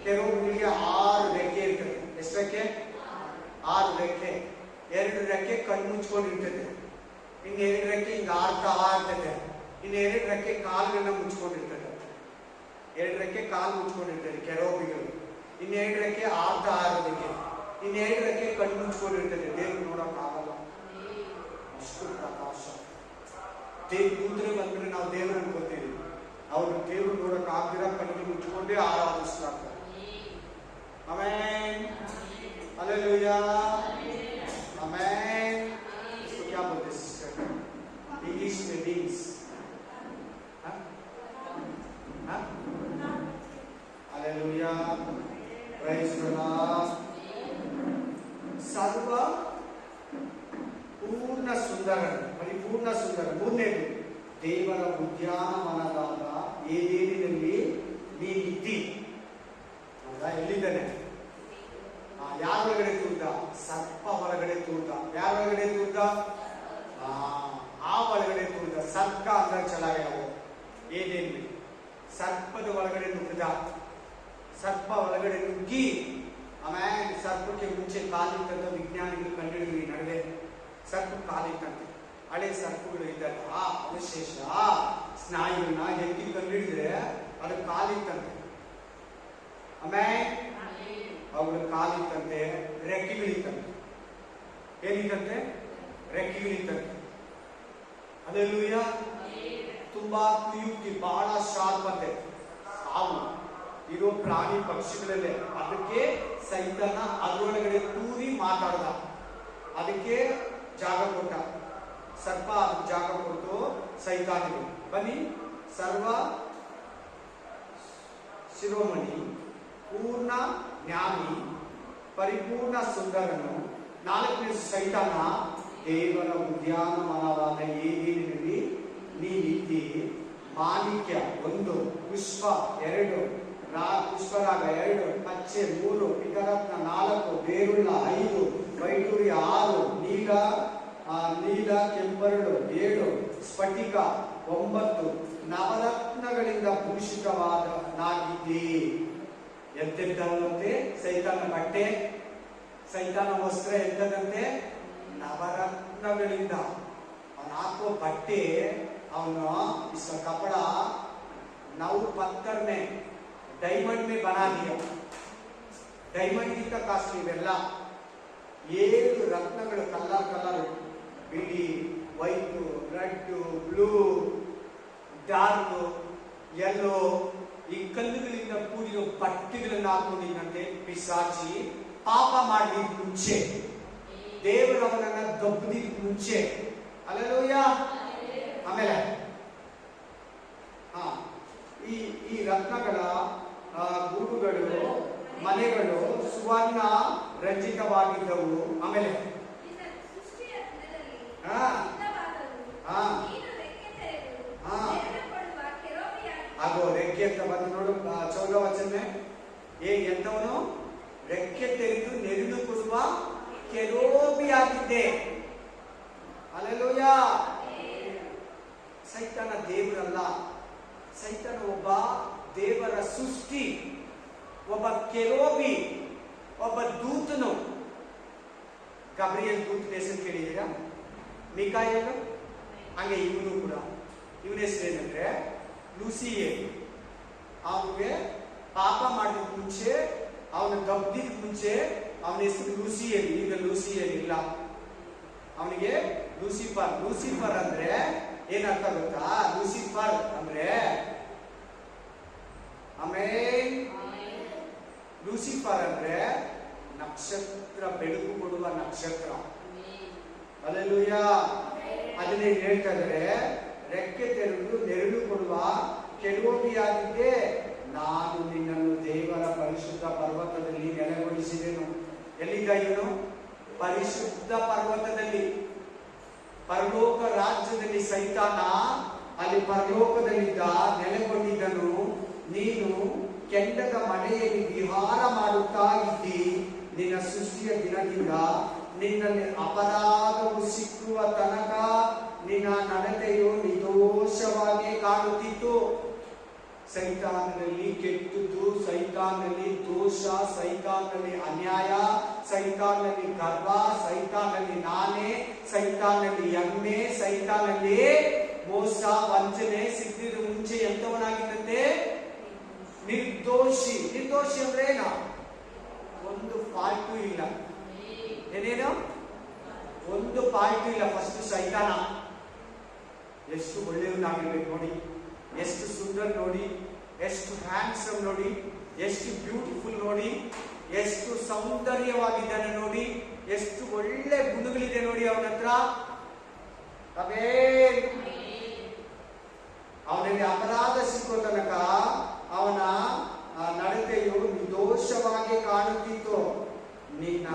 ಕೆರೋಬಿಗೆ 6 ರೆಕ್ಕೆ ಇರ್ತದೆ. ಎಷ್ಟು ರೆಕ್ಕೆ? 6 ರೆಕ್ಕೆ. 2 ರೆಕ್ಕೆ ಕಣ್ಣು ಮುಚ್ಕೊಂಡಿರ್ತದೆ, ಇನ್ನು 2 ರೆಕ್ಕೆ ಹಿಂಗ ಆಡ್ತಾ ಇರ್ತದೆ, ಇನ್ನು 2 ರೆಕ್ಕೆ ಕಾಲುಗಳನ್ನ ಮುಚ್ಕೊಂಡಿರ್ತದೆ. 2 ರೆಕ್ಕೆ ಕಾಲು ಮುಚ್ಕೊಂಡಿರ್ತದೆ ಕೆರೋಬಿಗಳು, ಇನ್ನು 2 ರೆಕ್ಕೆ ಆಡ್ತಾ ಇರೋದಕ್ಕೆ, ಇನ್ನು 2 ರೆಕ್ಕೆ ಕಣ್ಣು ಮುಚ್ಕೊಂಡಿರ್ತದೆ. ದೇವ್ರು ನೋಡಕ್ ಆಗಲ್ಲ, ಅಷ್ಟು ಪ್ರಕಾಶ. ದೂತರೆ ಬಂದ್ರೆ ನಾವು ದೇವರು ಅನ್ಕೋತೀವಿ, ಅವ್ರು ದೇವ್ರು ನೋಡಕ್ ಆಗ್ದಿರ ಕಣ್ಣಿಗೆ ಮುಚ್ಕೊಂಡೇ ಆರಾಧಿಸ್ತಾರೆ. ಆಮೇನ್ ಹಲ್ಲೆಲೂಯಾ. ಆಮೇನ್. इसको क्या बोलते हैं सिस्टर? इंग्लिश में wings. Hallelujah. Praise the Lord. ಸರ್ವ ಪೂರ್ಣ ಸುಂದರನು, ಪರಿಪೂರ್ಣ ಸುಂದರ. ಮೂರನೇದು, ದೇವರ ಉದ್ಯಾನವನದಾದ ಏದೇನಿನಲ್ಲಿ ನೀನಿದ್ದಿ. ಎಲ್ಲಿದ್ದಾನೆ? ಯಾರ ಒಳಗಡೆ ತೂರ್ದ? ಸರ್ಪ ಹೊರಗಡೆ ತೂರ್ದ. ಯಾರ ಒಳಗಡೆ ತೂರ್ದ? ಆ ಒಳಗಡೆ ತೂರ್ದ. ಸರ್ಪ ಅಂದ್ರೆ ಚಲಾಯವು ಏನೇನು ಸರ್ಪದ ಒಳಗಡೆ ನುಗ್ಗಿದ. ಸರ್ಪ ಒಳಗಡೆ ನುಗ್ಗಿ, ಆಮೇಲೆ ಸರ್ಪಕ್ಕೆ ಮುಂಚೆ ಕಾಲಿತ್ತಂತ ವಿಜ್ಞಾನಿಗಳು ಕಂಡುಹಿಡಿದು ಈ ನಡುವೆ ಸರ್ಪ ಕಾಲಿತ್ತಂತೆ. ಹಳೆ ಸರ್ಪಗಳು ಇದ್ದಾಗ ಅವಶೇಷ ಸ್ನಾಯುಗಳನ್ನ ಎತ್ತಿ ಕಂಡುಹಿಡಿದ್ರೆ ಅದು ಕಾಲಿತ್ತಂತೆ. ಆಮೇಲೆ ಅವುಗಳ ಕಾಲಿತ್ತಂತೆ, ರೆಕ್ಕೆಗಳಿತ್ತಂತೆ. ಏನಿತ್ತಂತೆ? ರೆಕ್ಕೆಗಳಿತ್ತಂತೆ. ಹಲ್ಲೆಲೂಯಾ. ತುಂಬಾ ಕುಯುಕ್ತಿ, ಬಹಳ ಶಾರ್ಪ್ ಅಂತೆ. ಸಾವು ಇರೋ ಪ್ರಾಣಿ ಪಕ್ಷಿಗಳಲ್ಲೇ. ಅದಕ್ಕೆ ಸೈತಾನ ಅದರೊಳಗಡೆ ತೂರಿ ಮಾತಾಡ್ದ, ಅದಕ್ಕೆ ಜಾಗ ಕೊಟ್ಟ. ಸರ್ಪ ಅದಕ್ಕೆ ಜಾಗ ಕೊಟ್ಟು ಸೈತಾನಿಗೆ, ಬನ್ನಿ ಸರ್ವ ಶಿರೋಮಣಿ, ಪೂರ್ಣ ಜ್ಞಾನಿ, ಪರಿಪೂರ್ಣ ಸುಂದರನು. 4ನೇ ಸೈತಾನ, ದೇವರ ಉದ್ಯಾನವನವಾದ ಏದೇನಿನಲ್ಲಿ ನೀನಿದ್ದಿ. ಮಾಣಿಕ್ಯ 1, ಪುಷ್ಪ 2, ಪುಷ್ಪರಾಗ 2, ಪಚ್ಚೆ 3, ಪಿತರತ್ನ 4, ಬೇರುಳ್ಳ 5, ವೈಡೂರ್ಯ 6, ನೀಲ ಕೆಂಪರಳು 7, ಸ್ಫಟಿಕ 9 ನವರತ್ನಗಳಿಂದ ಭೂಷಿತವಾದನಾಗಿದ್ದಿ. ಎಂತೆಂತಂತೆ ಸೈತಾನ ಬಟ್ಟೆ, ಸೈತಾನ ವಸ್ತ್ರ ಎಂತದಂತೆ ನವರತ್ನಗಳಿಂದ. ಅವನು ಹಾಕೋ ಬಟ್ಟೆ, ಅವನು ಇಸ್ ಕಪड़ा 9 पत्थर में डायमंड में बना दिया. ಡೈಮಂಡ್ ಗಿಂತ ಕಾಸ್ಟ್ಲಿ ಇವೆಲ್ಲ. 7 ರತ್ನಗಳು, ಕಲರ್ ಕಲರ್, ಬಿಳಿ, white, red, blue, dark, yellow, ಈ ಕಲ್ಲುಗಳಿಂದ ಕೂಡಿರೋ ಬಟ್ಟೆಗಳನ್ನು ಹಾಕೊಂಡಿದ್ದಂತೆ ಪಿಶಾಚಿ. ಪಾಪ ಮಾಡಿದ ಮುಂಚೆ, ದೇವರವನನ್ನ ದಬ್ಬದಿದ ಮುಂಚೆ. ಹಲ್ಲೆಲೂಯಾ. ಆಮೇಲೆ ಈ ರತ್ನಗಳ ಗೂಡುಗಳು, ಮನೆಗಳು ಸುವರ್ಣ ರಂಜಿತವಾಗಿದ್ದವು. ಆಮೇಲೆ ಅದು ರೆಕ್ಕೆ ಅಂತ ಬಂದು ನೋಡು 14 ವಚನ. ಎಂತವನು ರೆಕ್ಕೆ ತೆರೆದು ನೆರೆದು ಕೊಡುವ ಕೆರೂಬಿ ಆಗಿದ್ದೆ. ಹಲ್ಲೆಲೂಯಾ. ಸೈತಾನ ದೇವರಲ್ಲ, ಸೈತಾನ ಒಬ್ಬ ದೇವರ ಸೃಷ್ಟಿ, ಒಬ್ಬ ಕೆರೂಬಿ, ಒಬ್ಬ ದೂತನು. ಗಬ್ರಿಯಲ್ ದೂತನ ಹೆಸರು ಕೇಳಿದ್ದೀರಾ? ಮಿಕಾಯಲ್. ಹಂಗೆ ಇವನು ಕೂಡ, ಇವನ ಹೆಸರೇನಂದ್ರೆ ಲೂಸಿಯೇಲ್. ಅವನಿಗೆ ಪಾಪ ಮಾಡಿದ ಮುಂಚೆ, ಅವನ ದಬ್ದಿದ ಮುಂಚೆ ಅವನ ಹೆಸರು ಲೂಸಿಯೇಲ್. ಈಗ ಲೂಸಿಯೇಲ್ ಇಲ್ಲ, ಅವನಿಗೆ ಲೂಸಿಫರ್. ಲೂಸಿಫರ್ ಅಂದ್ರೆ ಏನರ್ಥ ಗೊತ್ತಾ? ಲೂಸಿಫರ್ ಅಂದ್ರೆ ಆಮೇಲೆ ಲೂಸಿಫರ್ ಅಂದ್ರೆ ನಕ್ಷತ್ರ, ಬೆಳಕು ಕೊಡುವ ನಕ್ಷತ್ರ. ಹಲ್ಲೆಲೂಯಾ. ಅದನ್ನೇ ಹೇಳ್ತಾ ಇದ್ದಾರೆ, ರೆಕ್ಕೆ ತೆರೆದು ನೆರಳು ಕೊಡುವ ಕೆರೂಬಿಯಾಗಿದ್ದೆ. ನಾನು ನಿನ್ನನ್ನು ದೇವರ ಪರಿಶುದ್ಧ ಪರ್ವತದಲ್ಲಿ ನೆಲೆಗೊಳಿಸಿದೆನು. ಎಲ್ಲಿದ್ದ ಇವನು? ಪರಿಶುದ್ಧ ಪರ್ವತದಲ್ಲಿ, ಪರಲೋಕ ರಾಜ್ಯದಲ್ಲಿ. ಸೈತಾನ ಅಲ್ಲಿ ಪರಲೋಕದಲ್ಲಿದ್ದ, ನೆಲೆಗೊಂಡಿದ್ದನು. ನೀನು ಕೆಂಡದ ಮನೆಯಲ್ಲಿ ವಿಹಾರ ಮಾಡುತ್ತಾ ಇದ್ದಿ. ನಿನ್ನ ಸೃಷ್ಟಿಯ ದಿನದಿಂದ ನಿನ್ನಲ್ಲಿ ಅಪರಾಧವು ಸಿಕ್ಕುವ ತನಕ ನಿನ್ನ ನಡತೆಯು ನಿರ್ದೋಷವಾಗಿ ಕಾಣುತ್ತಿತ್ತು. ಸೈತಾನನಲ್ಲಿ ಕೆಟ್ಟದ್ದು, ಸೈತಾನನಲ್ಲಿ ದೋಷ, ಸೈತಾನನಲ್ಲಿ ಅನ್ಯಾಯ, ಸೈತಾನನಲ್ಲಿ ಗರ್ವ, ಸೈತಾನನಲ್ಲಿ ನಾನೇ, ಸೈತಾನನಲ್ಲಿ ಎಮ್ಮೆ, ಸೈತಾನನಲ್ಲಿ ಮೋಸ, ವಂಚನೆ. ಸಿದ್ಧಿದ ಮುಂಚೆ ಎಂತವನಾಗಿದ್ದಂತೆ? ನಿರ್ದೋಷಿ. ನಿರ್ದೋಷಿ ಅಂದ್ರೆ ಏನ? ಒಂದು ಫಾಲ್ಟು ಇಲ್ಲ. ಏನೇನು? ಒಂದು ಫಾಲ್ಟು ಇಲ್ಲ. ಫಸ್ಟ್ ಸೈತಾನ ಎಷ್ಟು ಒಳ್ಳೆಯವನಾಗಿರ್ಬೇಕು ನೋಡಿ, ಎಷ್ಟು ಸುಂದರ ನೋಡಿ, ಎಷ್ಟು ಹ್ಯಾಂಡ್ಸಮ್ ನೋಡಿ, ಎಷ್ಟು ಬ್ಯೂಟಿಫುಲ್ ನೋಡಿ, ಎಷ್ಟು ಸೌಂದರ್ಯವಾಗಿದ್ದಾನೆ ನೋಡಿ, ಎಷ್ಟು ಒಳ್ಳೆ ಗುಣಗಳಿದೆ ನೋಡಿ ಅವನ ಹತ್ರ. ಅವನಿಗೆ ಅಪರಾಧ ಸಿಕ್ಕೋ ತನಕ ಅವನ ನಡತೆಯು ನಿರ್ದೋಷವಾಗಿ ಕಾಣುತ್ತಿತ್ತು. ನಿನ್ನ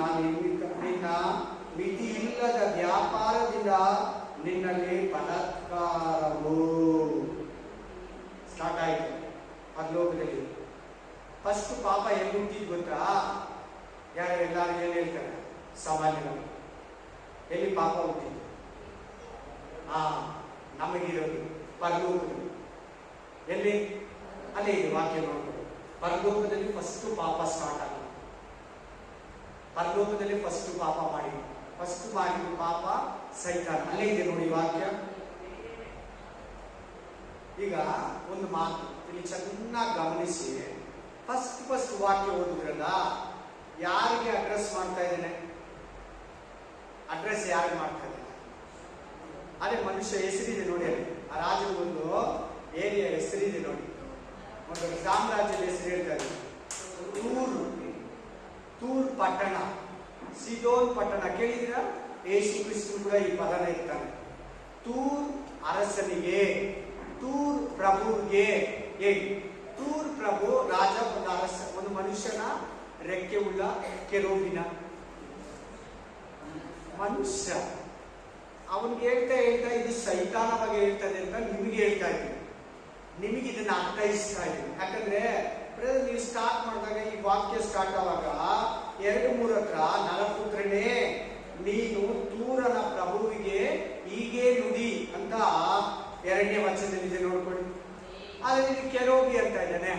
ಮಿತಿ ಇಲ್ಲದ ವ್ಯಾಪಾರದಿಂದ ನಿನ್ನಲ್ಲಿ ಬಲಾತ್ಕಾರವು ಸ್ಟಾರ್ಟ್ ಆಯಿತು ಪರಲೋಕದಲ್ಲಿ. ಫಸ್ಟ್ ಪಾಪ ಎಲ್ಲಿ ಹುಟ್ಟಿದ್ ಗೊತ್ತಾ? ಎಲ್ಲಾರು ಏನ್ ಹೇಳ್ತಾರೆ? ಸಾಮಾನ್ಯವಾಗಿ ಎಲ್ಲಿ ಪಾಪ ಹುಟ್ಟಿದ್ದು? ನಮಗಿರೋದು ಪರಲೋಕದಲ್ಲಿ. ಎಲ್ಲಿ? ಅಲ್ಲೇ ಇದೆ ವಾಕ್ಯ ನೋಡ್ಬೋದು. ಪರಲೋಕದಲ್ಲಿ ಫಸ್ಟ್ ಪಾಪ ಸ್ಟಾರ್ಟ್ ಆಗಿದೆ. ಪರಲೋಕದಲ್ಲಿ ಫಸ್ಟ್ ಪಾಪ ಮಾಡಿದ್ದು, ಫಸ್ಟ್ ಮಾಡಿದ್ದು ಪಾಪ ಸೈತಾನ. ಅಲ್ಲೇ ಇದೆ ನೋಡಿ ವಾಕ್ಯ. ಈಗ ಒಂದು ಮಾತು ಇಲ್ಲಿ ಚೆನ್ನಾಗಿ ಗಮನಿಸಿ. ಫಸ್ಟ್ ವಾಕ್ಯ ಓದಿದ್ರಲ್ಲ, ಯಾರಿಗೆ ಅಡ್ರೆಸ್ ಮಾಡ್ತಾ ಇದ್ದೇನೆ? ಅಡ್ರೆಸ್ ಯಾರಿಗೆ ಮಾಡ್ತಾ ಇದ್ದೇನೆ? ಅದೇ ಮನುಷ್ಯ ಹೆಸರಿದೆ ನೋಡಿ. ಅಲ್ಲಿ ಆ ರಾಜ್ಯದ ಒಂದು ಏರಿಯಾ ಹೆಸರಿದೆ ನೋಡಿ. ಒಂದು ಸಾಮ್ರಾಜ್ಯದ ಹೆಸರು ಹೇಳ್ತಾ ಇದೆ, ತೂರ್ ಪಟ್ಟಣ, ಸಿದೋನ್ ಪಟ್ಟಣ. ಕೇಳಿದ್ರ? ಯೇಸು ಕ್ರಿಸ್ತನು ಕೂಡ ಈ ಪದನ ಇರ್ತಾನೆ. ತೂರ್ ಅರಸನಿಗೆ, ತೂರ್ ಪ್ರಭುವಿಗೆ. ತೂರ್ ಪ್ರಭು ರಾಜ, ಒಂದು ಅರಸ, ಒಂದು ಮನುಷ್ಯನ ರೆಕ್ಕೆ ಉಳ್ಳ ಕೆರೂಬಿನ ಮನುಷ್ಯ. ಅವನ್ಗೆ ಹೇಳ್ತಾ ಇದು ಸೈತಾನ ಬಗ್ಗೆ ಹೇಳ್ತದೆ ಅಂತ ನಿಮಗೆ ಹೇಳ್ತಾ ಇದ್ದೀನಿ. ನಿಮಗೆ ಇದನ್ನ ಅರ್ಥೈಸ್ತಾ ಇದ್ದೀನಿ. ಯಾಕಂದ್ರೆ ನೀವು ಸ್ಟಾರ್ಟ್ ಮಾಡಿದಾಗ, ಈ ವಾಕ್ಯ ಸ್ಟಾರ್ಟ್ ಆವಾಗ 2-3 ಹತ್ರ, ನಲಪುತ್ರನೇ ನೀನು ತೂರನ ಪ್ರಭುವಿಗೆ ಹೀಗೆ ನುಡಿ ಅಂತ ಅಂತ 2ನೇ ವಚನದಲ್ಲಿದೆ ನೋಡ್ಕೊಳ್ಳಿ. ಆದ್ರೆ ಇಲ್ಲಿ ಕೆರೋಬಿ ಅಂತ ಇದ್ದಾನೆ,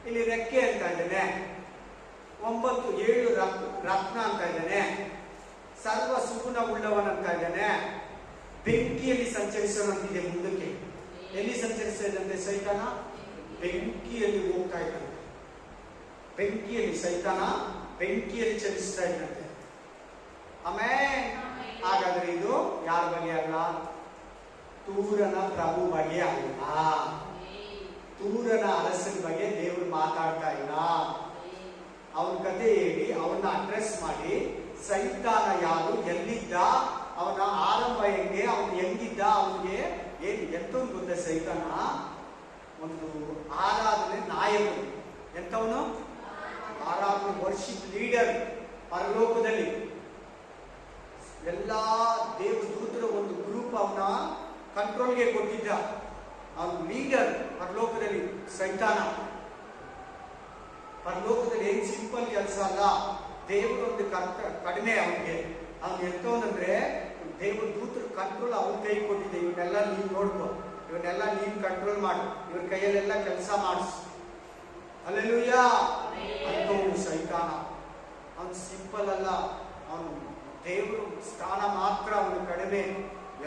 ಇಲ್ಲಿ ರೆಕ್ಕೆ ಅಂತ ಇದ್ದಾನೆ, 7 ರತ್ನ ಅಂತ ಇದ್ದಾನೆ, ಸರ್ವ ಸುಗುಣ ಉಳ್ಳವನ್ ಅಂತ ಇದ್ದಾನೆ, ಬೆಂಕಿಯಲ್ಲಿ ಸಂಚರಿಸೋಣಂತಿದೆ. ಮುಂದಕ್ಕೆ ಎಲ್ಲಿ ಸಂಚರಿಸ್ತಾ ಇದ್ದಂತೆ ಸೈತಾನ? ಬೆಂಕಿಯಲ್ಲಿ ಹೋಗ್ತಾ ಇದ್ದಂತೆ. ಬೆಂಕಿಯಲ್ಲಿ ಸೈತಾನ ಬೆಂಕಿಯಲ್ಲಿ ಚಲಿಸ್ತಾ ಇದ್ದಂತೆ. ಆಮೇಲೆ ಹಾಗಾದ್ರೆ ಇದು ಯಾರ ಬಗ್ಗೆ ಅಲ್ಲ? ತೂರನ ಪ್ರಭು ಬಗ್ಗೆ ಅಲ್ಲ. ತೂರನ ಅರಸನ ಬಗ್ಗೆ ದೇವರು ಮಾತಾಡ್ತಾ ಇಲ್ಲ. ಅವನ ಕತೆ ಹೇಳಿ ಅವನ್ನ ಅಡ್ರೆಸ್ ಮಾಡಿ ಸೈತಾನ ಯಾರು, ಎಲ್ಲಿದ್ದ, ಅವನ ಆರಂಭ ಹೆಂಗೆ, ಅವನು ಹೆಂಗಿದ್ದ, ಅವನಿಗೆ ಎಂತವನು ಗೊತ್ತ? ಸೈತಾನ ಒಂದು ಆರಾಧನೆ ನಾಯಕನು. ಎಂತವನು? ಆರಾಧನೆ ವರ್ಷಿಪ್ ಲೀಡರ್. ಪರಲೋಕದಲ್ಲಿ ಎಲ್ಲಾ ದೇವದೂತರ ಒಂದು ಗ್ರೂಪ್ ಅವನ ಕಂಟ್ರೋಲ್ಗೆ ಕೊಟ್ಟಿದ್ದ. ಅವನು ಲೀಡರ್ ಪರಲೋಕದಲ್ಲಿ. ಸೈತಾನ ಪರಲೋಕದಲ್ಲಿ ಏನ್ ಸಿಂಪಲ್ ಕೆಲಸ ಅಲ್ಲ. ದೇವರೊಂದು ಕಡಿಮೆ ಅವನಿಗೆ. ಅವ್ನು ಎಂತವನಂದ್ರೆ ದೇವರ ದೂತರ ಕಂಟ್ರೋಲ್ ಅವನ ಕೈ ಕೊಟ್ಟಿದೆ. ಇವನ್ನೆಲ್ಲ ನೀನ್ ನೋಡ್ಕೊ, ಇವನ್ನೆಲ್ಲ ನೀನ್ ಕಂಟ್ರೋಲ್ ಮಾಡು, ಇವ್ರ ಕೈಯಲ್ಲೆಲ್ಲ ಕೆಲಸ ಮಾಡಿಸು. ಹಲ್ಲೆಲೂಯಾ. ಅಂತವನು ಸೈತಾನ. ಅವನು ಸಿಂಪಲ್ ಅಲ್ಲ. ಅವನು ದೇವರು ಸ್ಥಾನ ಮಾತ್ರ ಅವನು ಕಡಿಮೆ.